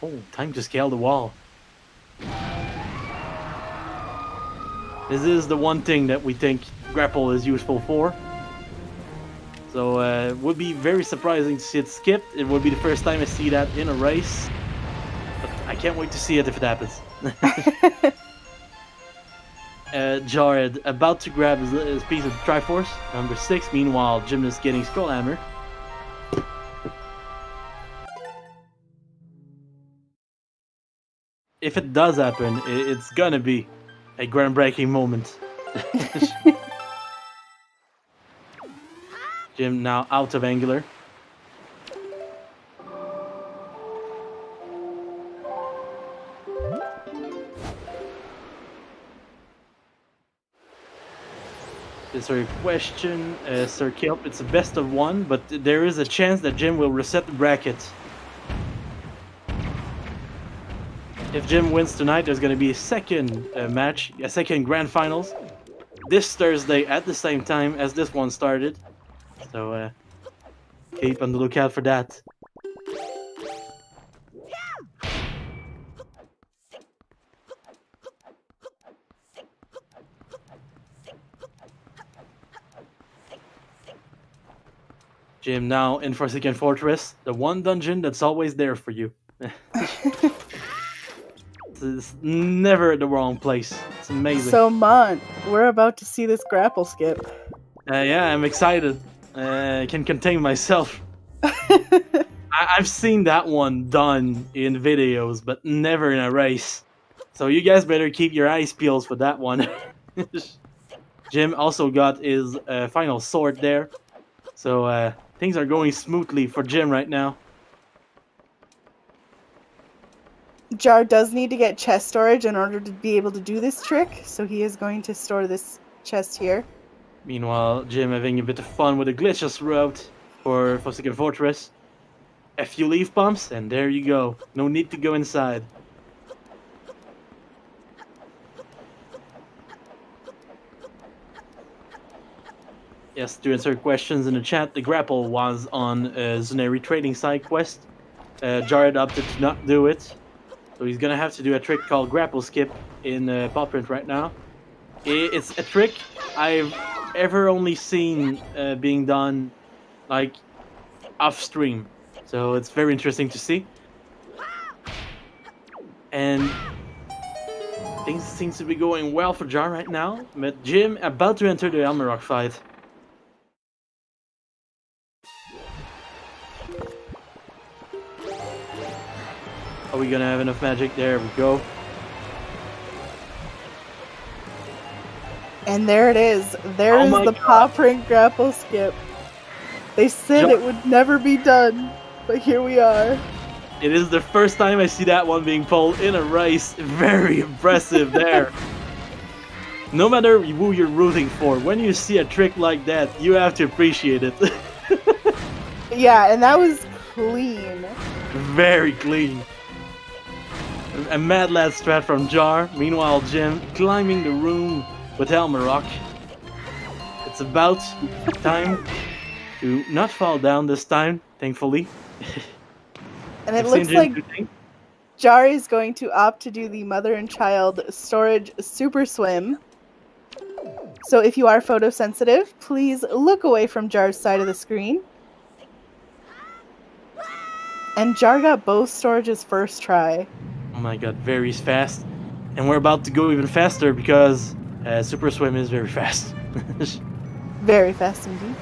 Oh, time to scale the wall. This is the one thing that we think grapple is useful for. So it would be very surprising to see it skipped. It would be the first time I see that in a race. But I can't wait to see it if it happens. Jarhead about to grab his piece of the Triforce, number 6. Meanwhile, Gymnast getting Scroll Hammer. If it does happen, it's gonna be a groundbreaking moment. Jim now out of Angular. Sorry, question, Sir Kelp. It's a best of 1, but there is a chance that Jim will reset the bracket. If Jim wins tonight, there's going to be a second match, a second grand finals, this Thursday at the same time as this one started. So keep on the lookout for that. Jim now in Forsaken Fortress, the one dungeon that's always there for you. It's never the wrong place. It's amazing. So, Mon, we're about to see this grapple skip. Yeah, I'm excited. I can contain myself. I've seen that one done in videos, but never in a race. So you guys better keep your eyes peeled for that one. Jim also got his final sword there. So things are going smoothly for Jim right now. Jar does need to get chest storage in order to be able to do this trick, so he is going to store this chest here. Meanwhile, Jim having a bit of fun with the glitches route for Forsaken Fortress. A few leaf bumps, and there you go. No need to go inside. Yes, to answer questions in the chat, the grapple was on Zuneri trading side quest. Jarhead opted to not do it. So he's gonna have to do a trick called Grapple Skip in Paw Print right now. It's a trick I've ever only seen being done like off stream. So it's very interesting to see. And things seems to be going well for Jar right now. But Jim about to enter the Elmerok fight. Are we gonna have enough magic? There we go. And there it is. There is the paw print grapple skip. They said it would never be done. But here we are. It is the first time I see that one being pulled in a race. Very impressive there. No matter who you're rooting for, when you see a trick like that, you have to appreciate it. Yeah, and that was clean. Very clean. A mad lad strat from Jar. Meanwhile, Jim climbing the room with Rock. It's about time to not fall down this time, thankfully. And it looks like Jar is going to opt to do the mother and child storage super swim. So if you are photosensitive, please look away from Jar's side of the screen. And Jar got both storages first try. Oh my god, very fast. And we're about to go even faster because Super Swim is very fast. Very fast indeed.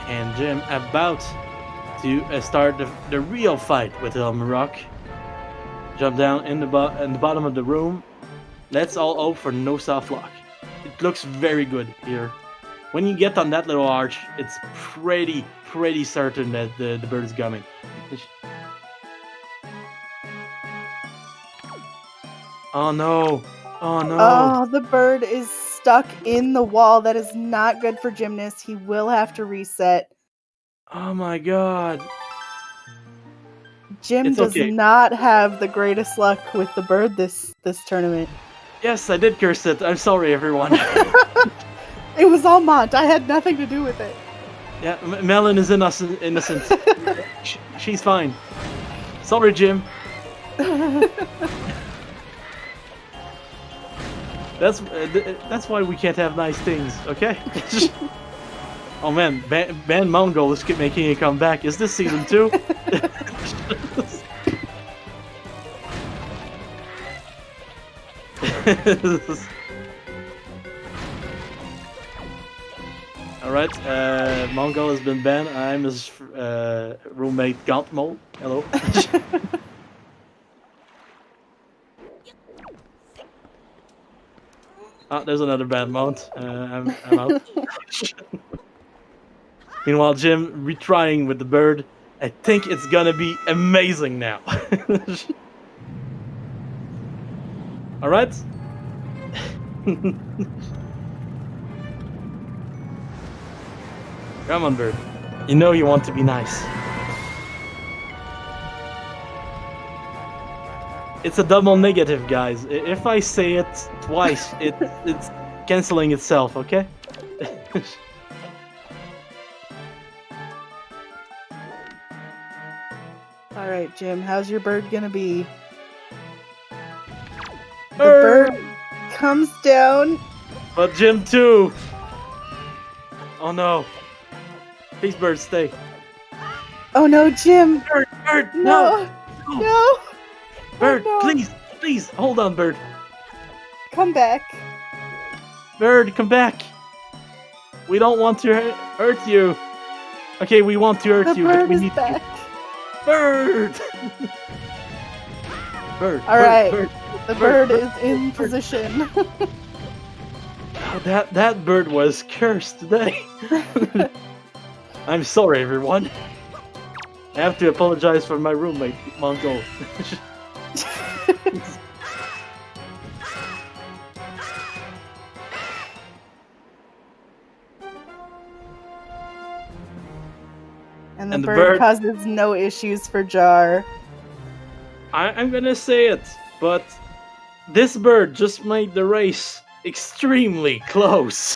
And Jim about to start the real fight with Rock. Jump down in the bottom of the room. Let's all hope for no soft lock. It looks very good here. When you get on that little arch, it's pretty certain that the bird is coming. Oh no! Oh no! Oh, the bird is stuck in the wall. That is not good for Gymnast. He will have to reset. Oh my god! Jim It's does okay. not have the greatest luck with the bird this tournament. Yes, I did curse it. I'm sorry, everyone. It was all Mont. I had nothing to do with it. Yeah, Melon is innocent. She's fine. Sorry, Jim. That's why we can't have nice things, okay? Oh man, Ban Mongol is making a comeback. Is this season 2? Alright, Mongol has been banned. I'm his roommate Gauntmole. Hello. Oh, there's another bad mount. I'm out. Meanwhile, Jim retrying with the bird. I think it's gonna be amazing now. Alright? Come on, bird. You know you want to be nice. It's a double negative, guys. If I say it twice, it's canceling itself, okay? Alright, Jim, how's your bird gonna be? The bird comes down. But Jim too! Oh no. Please, bird, stay. Oh no, Jim! Bird, No! No! Bird, Oh, no. please, hold on, bird. Come back. Bird, come back. We don't want to hurt you. Okay, we want to hurt The you, but bird we is need back. Bird! Bird. Alright, Bird. the bird is in position. Oh, that bird was cursed today. I'm sorry, everyone. I have to apologize for my roommate, Mongol. And the bird causes no issues for Jar. I'm gonna say it, but this bird just made the race extremely close.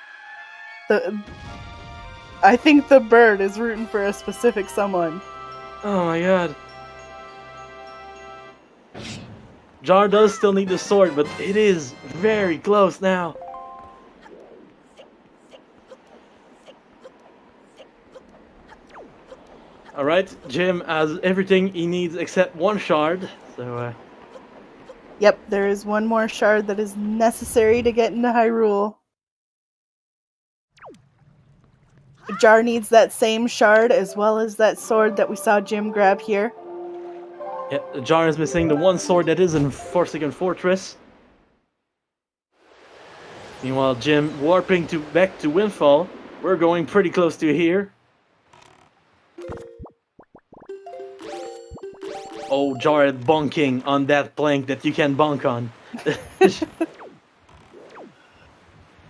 I think the bird is rooting for a specific someone. Oh my god. Jar does still need the sword, but it is very close now. Alright, Jim has everything he needs except one shard, so Yep, there is one more shard that is necessary to get into Hyrule. Jar needs that same shard as well as that sword that we saw Jim grab here. yeah, Jar is missing the one sword that is in Forsaken Fortress. Meanwhile, Jim warping back to Windfall. We're going pretty close to here. Oh, Jared bonking on that plank that you can bonk on.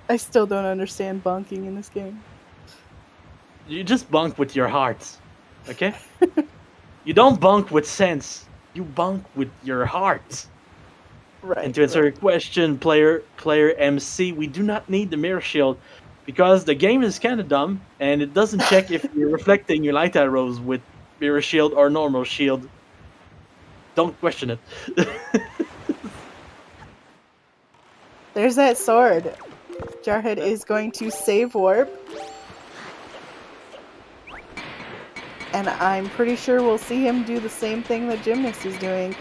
I still don't understand bonking in this game. You just bonk with your heart, okay? You don't bonk with sense. You bonk with your heart. Right. And to answer your question, player MC, we do not need the mirror shield because the game is kind of dumb and it doesn't check if you're reflecting your light arrows with mirror shield or normal shield. Don't question it. There's that sword. Jarhead is going to save warp. And I'm pretty sure we'll see him do the same thing that Gymnast is doing.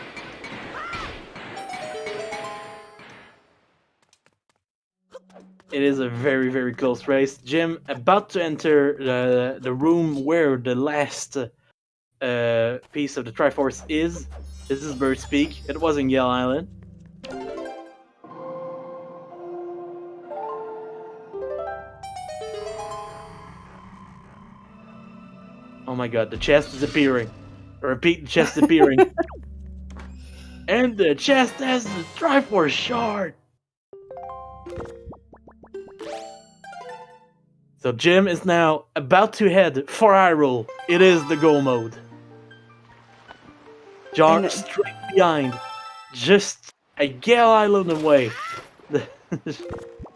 It is a very, very close race. Jim about to enter the room where the last piece of the Triforce is. This is Bird Speak. It was in Yell Island. Oh my god, the chest is appearing. I repeat, the chest is appearing. And the chest has the Triforce shard. So Jim is now about to head for Hyrule. It is the go mode. Jar straight behind. Just a Gale Island away.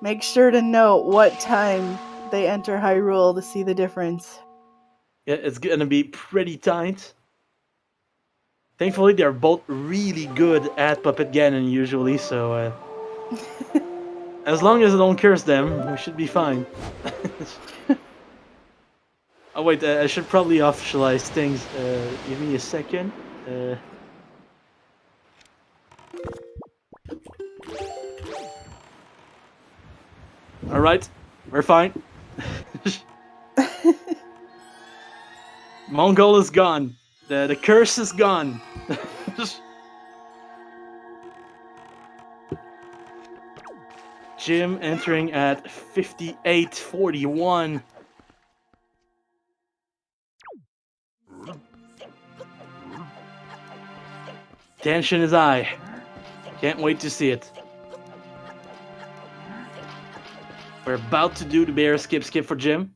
Make sure to note what time they enter Hyrule to see the difference. Yeah, it's gonna be pretty tight. Thankfully, they're both really good at Puppet Ganon usually, so as long as I don't curse them, we should be fine. Oh wait, I should probably officialize things. Give me a second. Alright, we're fine. Mongol is gone. The curse is gone. Jim entering at 58:41. Tension is high. Can't wait to see it. We're about to do the bear skip for Jim.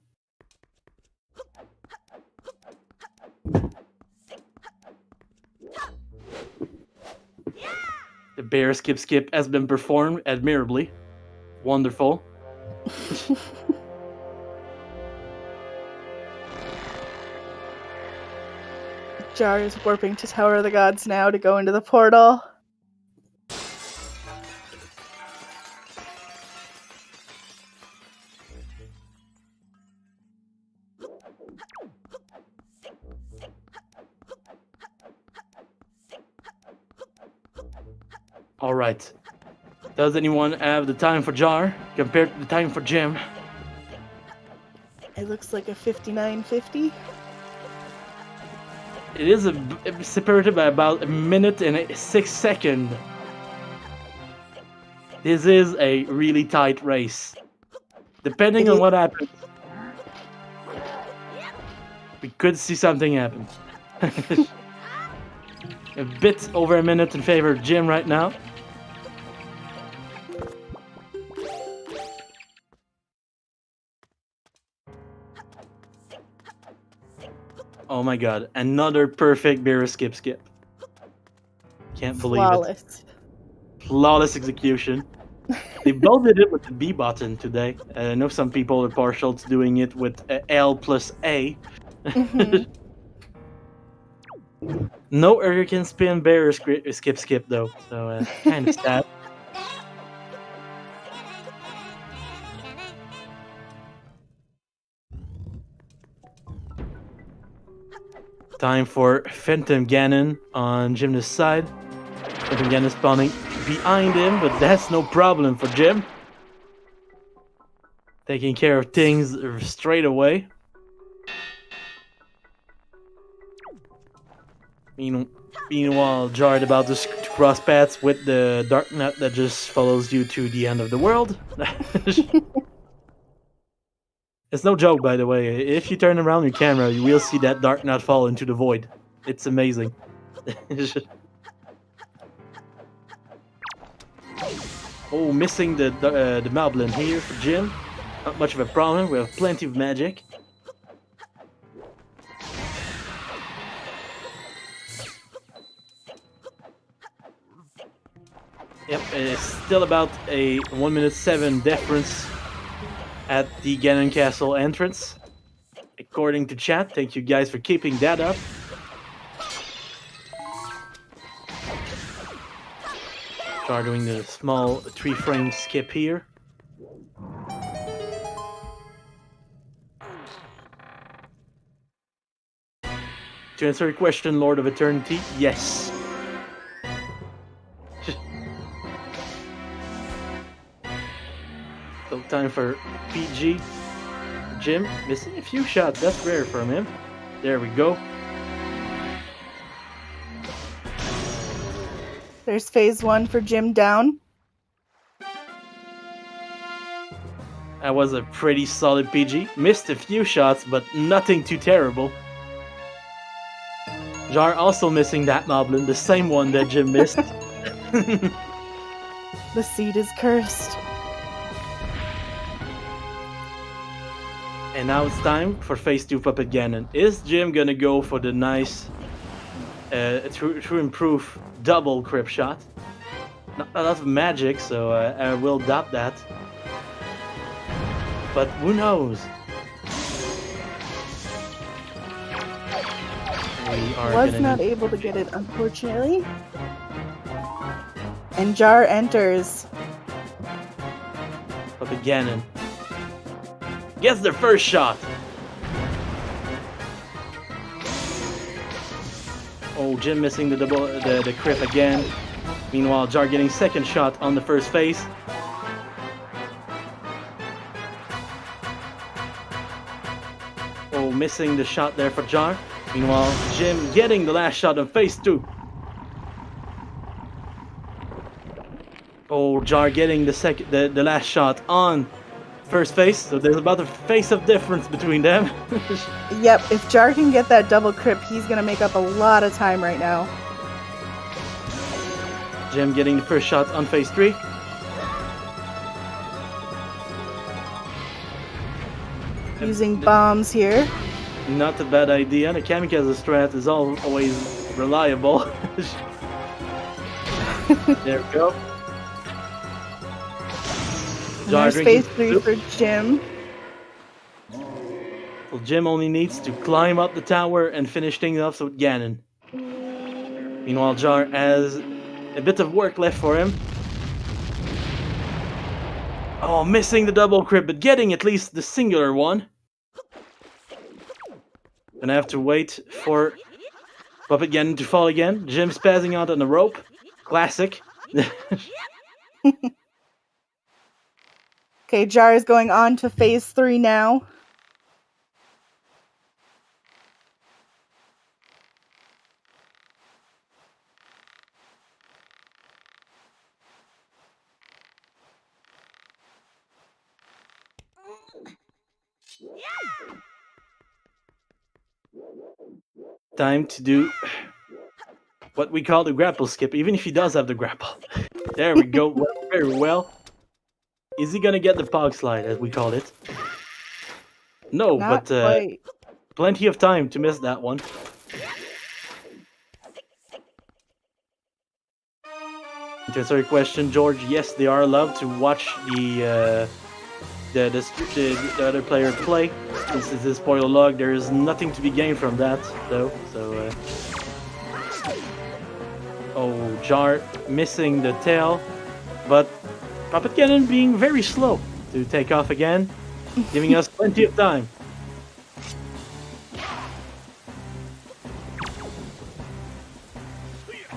The bear skip has been performed admirably. Wonderful. Jar is warping to Tower of the Gods now to go into the portal. Alright. Does anyone have the time for Jar compared to the time for Jim? It looks like a 59:50. It is separated by about a minute and 6 seconds. This is a really tight race. Depending on what happens, we could see something happen. A bit over a minute in favor of Jim right now. Oh my god, another perfect bear skip. Can't believe Flawless. it. Flawless execution. They both did it with the B button today. I know some people are partial to doing it with L plus A. Mm-hmm. No Hurricane Spin bear skip though, so kind of sad. Time for Phantom Ganon on Jim's side. Phantom Ganon spawning behind him, but that's no problem for Jim. Taking care of things straight away. Meanwhile, Jared about to cross paths with the Dark Nut that just follows you to the end of the world. It's no joke, by the way. If you turn around your camera, you will see that Dark Knot fall into the void. It's amazing. Oh, missing the Moblin here for Jim. Not much of a problem. We have plenty of magic. Yep, it's still about a 1:07 difference at the Ganon Castle entrance. According to chat, thank you guys for keeping that up. Start doing the small 3-frame skip here. To answer your question, Lord of Eternity, yes. So time for PG. Jim missing a few shots. That's rare from him. There we go. There's phase 1 for Jim down. That was a pretty solid PG. Missed a few shots, but nothing too terrible. Jar also missing that Moblin, the same one that Jim missed. The seed is cursed. And now it's time for phase 2 Puppet Ganon. Is Jim gonna go for the nice, true improve double crib shot? Not a lot of magic, so I will doubt that. But who knows? Was not able to get it, unfortunately. And Jar enters. Puppet Ganon gets the first shot. Oh, Jim missing the double, the crit again. Meanwhile, Jar getting second shot on the first phase. Oh, missing the shot there for Jar. Meanwhile, Jim getting the last shot on phase 2. Oh, Jar getting the last shot on first phase, so there's about a phase of difference between them. Yep, if Jar can get that double crip, he's gonna make up a lot of time right now. Jim getting the first shot on phase 3. Using bombs here. Not a bad idea. The kamikaze strat is always reliable. There we go. There's phase 3 for Jim. Well, Jim only needs to climb up the tower and finish things off with Ganon. Meanwhile, Jar has a bit of work left for him. Oh, missing the double crit, but getting at least the singular one. Gonna have to wait for Puppet Ganon to fall again. Jim spazzing out on the rope. Classic. Okay, Jar is going on to phase 3 now. Time to do what we call the grapple skip, even if he does have the grapple. There we go. Very well. Is he gonna get the pog slide, as we call it? No, Not but quite. plenty of time to miss that one. To answer your question, George, yes, they are allowed to watch the other player play. Since this is spoiler log, there is nothing to be gained from that, though. So, oh, Jar missing the tail, but Puppet Ganon being very slow to take off again, giving us plenty of time.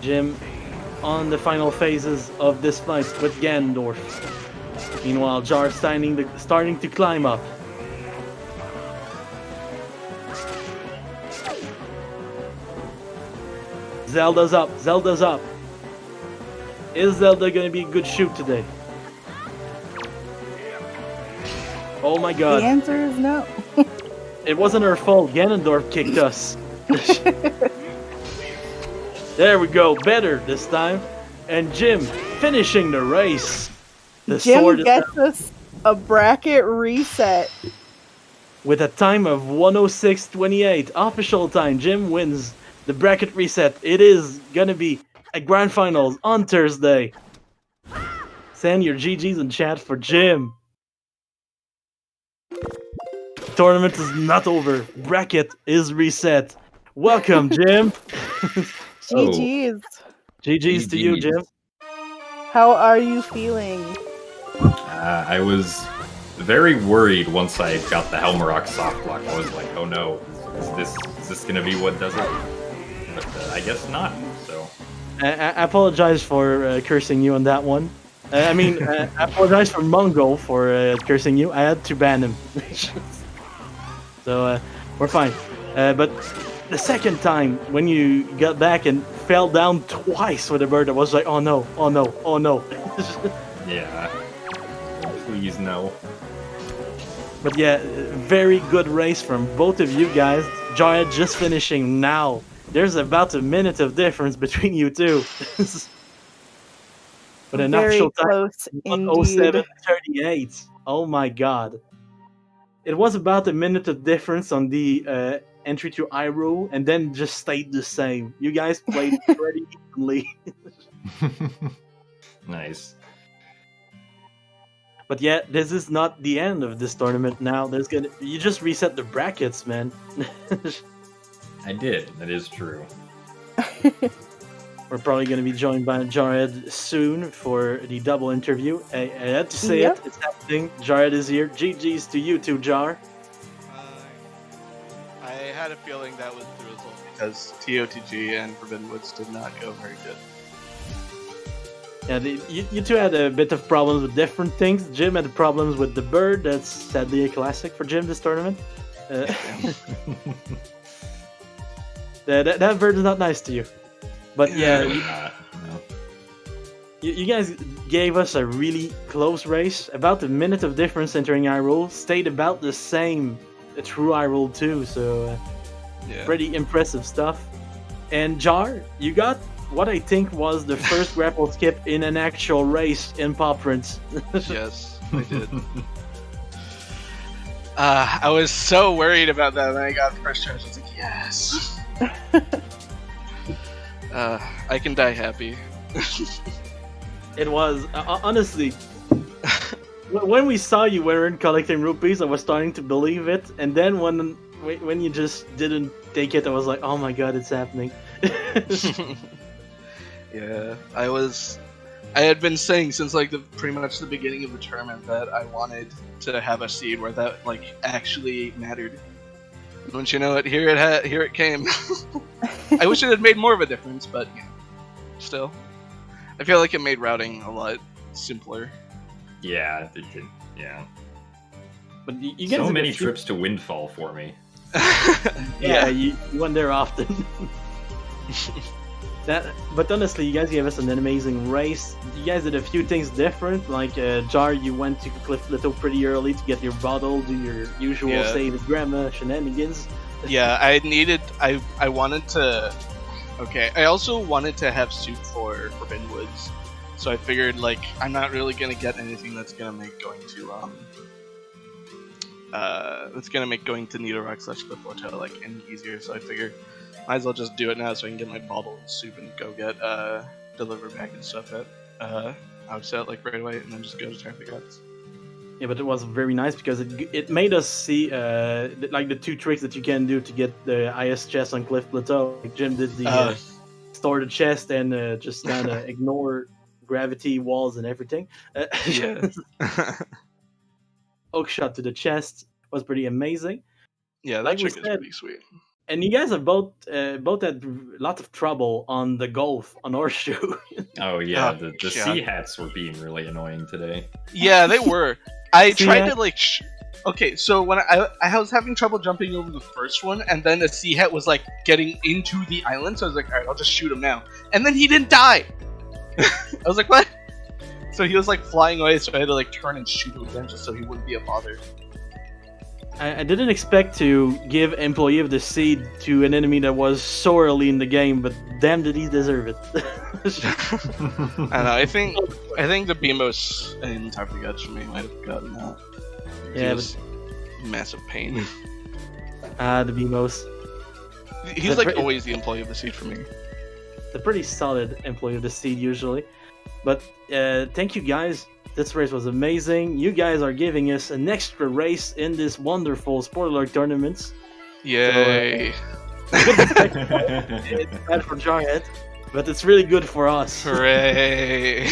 Jim on the final phases of this fight with Ganondorf. Meanwhile, Jar starting to climb up. Zelda's up. Zelda's up. Is Zelda gonna be a good shoot today? Oh my The god. answer is no. It wasn't our fault. Ganondorf kicked us. There we go. Better this time. And Jim finishing the race. The sword Jim is gets us a bracket reset. with a time of 106.28. Official time. Jim wins the bracket reset. It is gonna be a grand finals on Thursday. Send your GGs in chat for Jim. Tournament is not over. Bracket is reset. Welcome, Jim. GG's. GG's to you, Jim. How are you feeling? I was very worried once I got the Helmarock soft lock. I was like, oh no, is this gonna be what does it? But I guess not, so. I apologize for cursing you on that one. I apologize for Mungo for cursing you. I had to ban him. So, we're fine. But the second time, when you got back and fell down twice with a bird, I was like, oh no, oh no, oh no. Yeah. Please, no. But yeah, very good race from both of you guys. Jarhead just finishing now. There's about a minute of difference between you two. But an Very actual time, close 107.38. Oh my god. It was about a minute of difference on the entry to Hyrule, and then just stayed the same. You guys played pretty evenly. Nice. But yeah, this is not the end of this tournament now. You just reset the brackets, man. I did. That is true. We're probably going to be joined by Jarhead soon for the double interview. I had to say Yep. it's happening. Jarhead is here. GG's to you too, Jar. I had a feeling that was the result because TOTG and Forbidden Woods did not go very good. Yeah, you two had a bit of problems with different things. Jim had problems with the bird. That's sadly a classic for Jim this tournament. That bird is not nice to you. But yeah, No. you guys gave us a really close race. About a minute of difference entering Hyrule. Stayed about the same through Hyrule too, so Yeah. pretty impressive stuff. And Jar, you got what I think was the first grapple skip in an actual race in Paw Prints. Yes, I did. I was so worried about that when I got the first charge. I was like, yes. I can die happy. It was honestly. When we saw you weren't collecting rupees, I was starting to believe it, and then when you just didn't take it, I was like, oh my god, it's happening. Yeah, I had been saying since like pretty much the beginning of the tournament that I wanted to have a seed where that like actually mattered. Don't you know it? Here it came. I wish it had made more of a difference, but you know, still, I feel like it made routing a lot simpler. Yeah, it did. Yeah. But you guys So have many a few- trips to Windfall for me. Yeah, you went there often. But honestly, you guys gave us an amazing race. You guys did a few things different. Like Jar, you went to Cliff Little pretty early to get your bottle, do your usual Yeah. save with grandma shenanigans. Yeah, I wanted to. Okay, I also wanted to have soup for Forbidden Woods, so I figured like I'm not really gonna get anything that's gonna make going to Nidorak / Cliff Hotel like any easier. So I figured might as well just do it now so I can get my bottle of soup and go get delivered back and stuff at outset like right away, and then just go to Traffic Gods. Yeah, but it was very nice because it made us see like the two tricks that you can do to get the highest chest on Cliff Plateau. Like Jim did the store the chest and just kind of ignore gravity walls and everything. Yeah. Hook shot to the chest was pretty amazing. Yeah, that Like we trick is said- pretty sweet. And you guys have both had a lot of trouble on the golf on Horseshoe. Oh yeah, Oh, the God. sea hats were being really annoying today. Yeah, they were. I See tried that? to like. Okay, so when I was having trouble jumping over the first one, and then the sea hat was like getting into the island, so I was like, all right, I'll just shoot him now. And then he didn't die. I was like, what? So he was like flying away, so I had to like turn and shoot him again just so he wouldn't be a bother. I didn't expect to give Employee of the Seed to an enemy that was so early in the game, but damn did he deserve it. I know. I think the Beamos and TWWR might have gotten that. Yeah, He was massive pain. the Beamos. He's like always the Employee of the Seed for me. The pretty solid Employee of the Seed usually. But thank you guys. This race was amazing. You guys are giving us an extra race in this wonderful spoiler tournaments. Yay! It's bad for Jarhead, but it's really good for us. Hooray!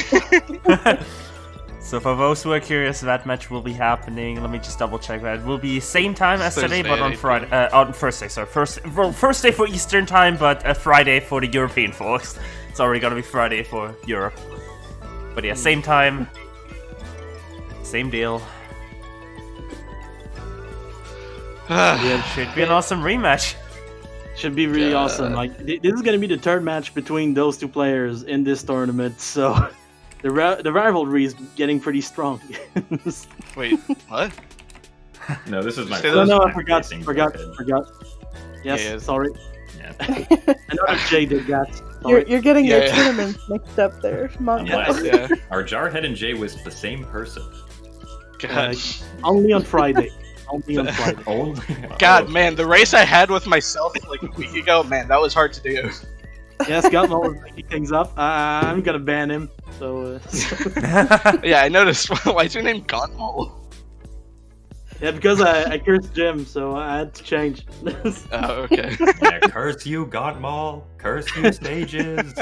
So for those who are curious, that match will be happening. Let me just double check that. It will be same time as today, but on Friday, on Thursday. Sorry, first day for Eastern time, but a Friday for the European folks. It's already gonna be Friday for Europe. But yeah, same time, same deal. Yeah, Should be an awesome rematch. should be really awesome. Like this is gonna be the third match between those two players in this tournament, so the rivalry is getting pretty strong. Wait, what? No, this is my Say first No, I time forgot. facing Forgot. Jarhead. Yes, Yeah. sorry. Yeah. Another Jay did that. Sorry. You're getting your Yeah. tournaments mixed up there, Mongo. Unless Yeah. our Jarhead and Jay was the same person. God. Only on Friday. Only on Friday. Only. God, man, the race I had with myself like a week ago, man, that was hard to do. Yes, Gutmo was making things up. I'm gonna ban him. So Yeah, I noticed. Why is your name Gauntmole? yeah, because I cursed Jim, so I had to change. Oh, okay. Yeah, curse you, Godmaul. Curse you, stages.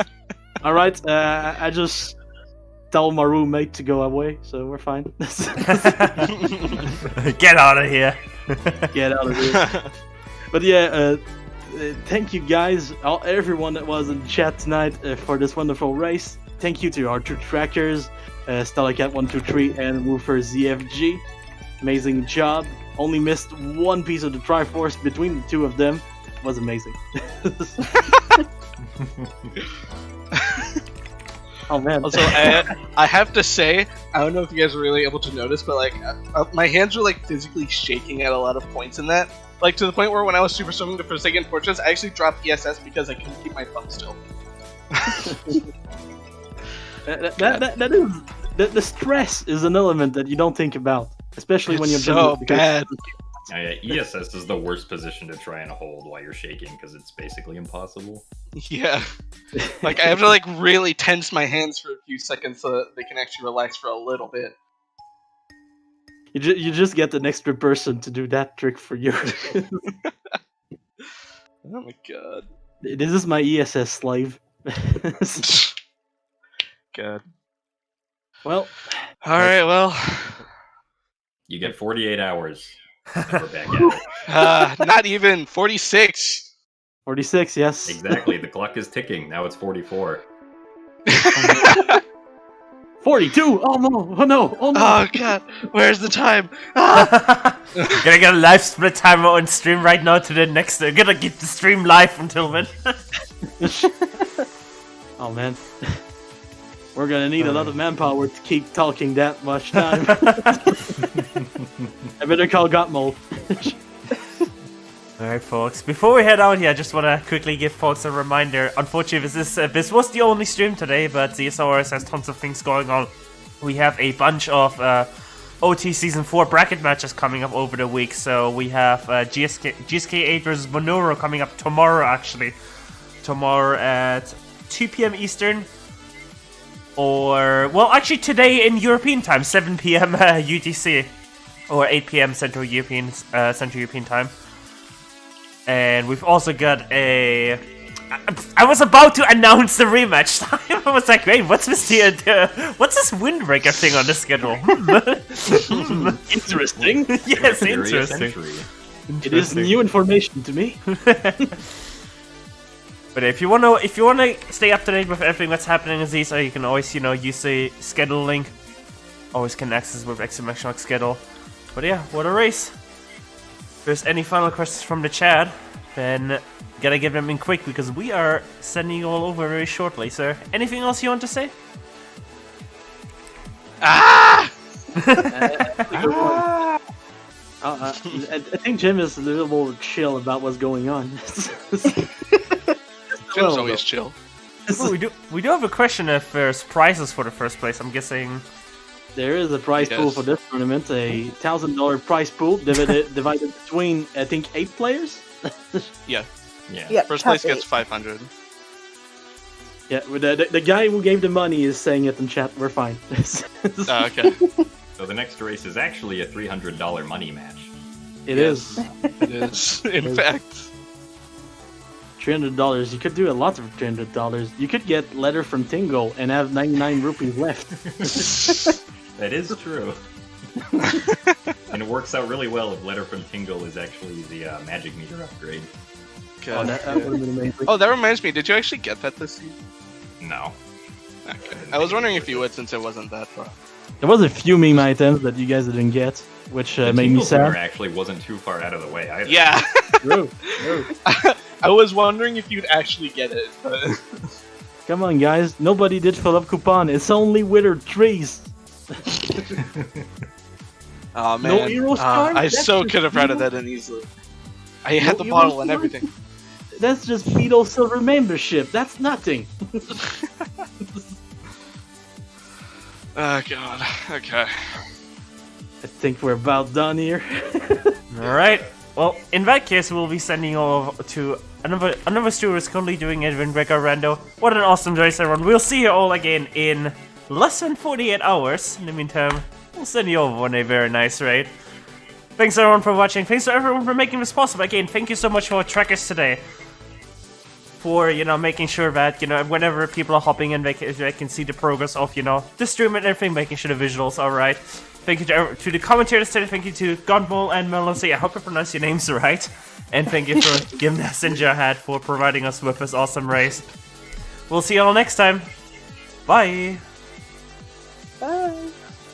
All right, I just tell my roommate to go away, so we're fine. Get out of here. Get out of here. But yeah, thank you guys, everyone that was in the chat tonight for this wonderful race. Thank you to our two trackers, StellaCat123 and Woofer ZFG. Amazing job. Only missed one piece of the Triforce between the two of them. It was amazing. Oh man. Also, I have to say, I don't know if you guys were really able to notice, but like, my hands were like physically shaking at a lot of points in that. Like to the point where when I was super swimming the Forsaken Fortress, I actually dropped ESS because I couldn't keep my thumb still. that is the stress is an element that you don't think about, especially when you're It's so bad. Yeah, ESS is the worst position to try and hold while you're shaking because it's basically impossible. Yeah. Like I have to like really tense my hands for a few seconds so that they can actually relax for a little bit. You just get an extra person to do that trick for you. Oh my god. This is my ESS slave. God. Well, Alright, well. You get 48 hours. And we're back at it. Not even 46. 46, yes. Exactly. The clock is ticking. Now it's 44. 42! Oh no! Oh no! Oh no! Oh god, where's the time? Ah! Gonna get a live split timer on stream right now to the next. Gonna keep the stream live until then. Oh man. We're gonna need a lot of manpower to keep talking that much time. I better call Gotmole. Alright, folks. Before we head out here, I just want to quickly give folks a reminder. Unfortunately, this was the only stream today, but ZSORS has tons of things going on. We have a bunch of OT Season 4 bracket matches coming up over the week. So we have GSK 8 versus Monoro coming up tomorrow, actually. Tomorrow at 2 p.m. Eastern. Or, well, actually today in European time, 7 p.m. UTC. Or 8 p.m. Central European time. And we've also got a... I was about to announce the rematch time. I was like, wait, what's this windbreaker thing on the schedule? Interesting. Yes, Curious interesting. entry. It is new information to me. But if you wanna stay up to date with everything that's happening in ZSO, you can always, use the schedule link. Always can access with exclamation schedule. But yeah, what a race. If there's any final questions from the chat, then gotta get them in quick because we are sending you all over very shortly, sir. Anything else you want to say? Ah! I think Jim is a little more chill about what's going on. Jim's always chill. Oh, we do have a question if there's prizes for the first place. I'm guessing. There is a prize pool for this tournament, a $1,000 prize pool divided between, I think, 8 players? Yeah. Yeah, First top place gets 8. 500. Yeah, the guy who gave the money is saying it in chat, we're fine. Oh, okay. So the next race is actually a $300 money match. It is. It is. In fact. $300. You could do a lot for $300. You could get letter from Tingle and have 99 rupees left. That is true. And it works out really well if letter from Tingle is actually the magic meter upgrade. Okay. Oh, that would have been amazing. Oh, that reminds me. Did you actually get that this season? No. Okay. I was wondering if you would, since it wasn't that far. There was a few meme items that you guys didn't get, which The made me Tingle winner sad. actually wasn't too far out of the way either. Yeah. True. I was wondering if you'd actually get it. But... Come on, guys. Nobody did fill up coupon. It's only withered trees. Oh man. No hero star? I That's so just could have routed hero- that in easily. I had the hero bottle and star? everything. That's just Beetle Silver membership. That's nothing. Oh god. Okay. I think we're about done here. Alright. Well, in that case, we'll be sending you all to another studio who's currently doing Edwin Breaker Rando. What an awesome race, everyone. We'll see you all again in less than 48 hours. In the meantime, we'll send you all on a very nice raid. Thanks everyone for watching. Thanks to everyone for making this possible. Again, thank you so much for our trackers today. For, making sure that, whenever people are hopping in, they can see the progress of, the stream and everything, making sure the visuals are right. Thank you to the commentators today. Thank you to Godmole and Melody. I hope I pronounced your names right. And thank you for Gymnast and Jarhead for providing us with this awesome race. We'll see you all next time. Bye. Bye.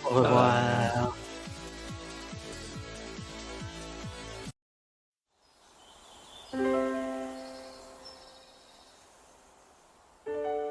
Au revoir.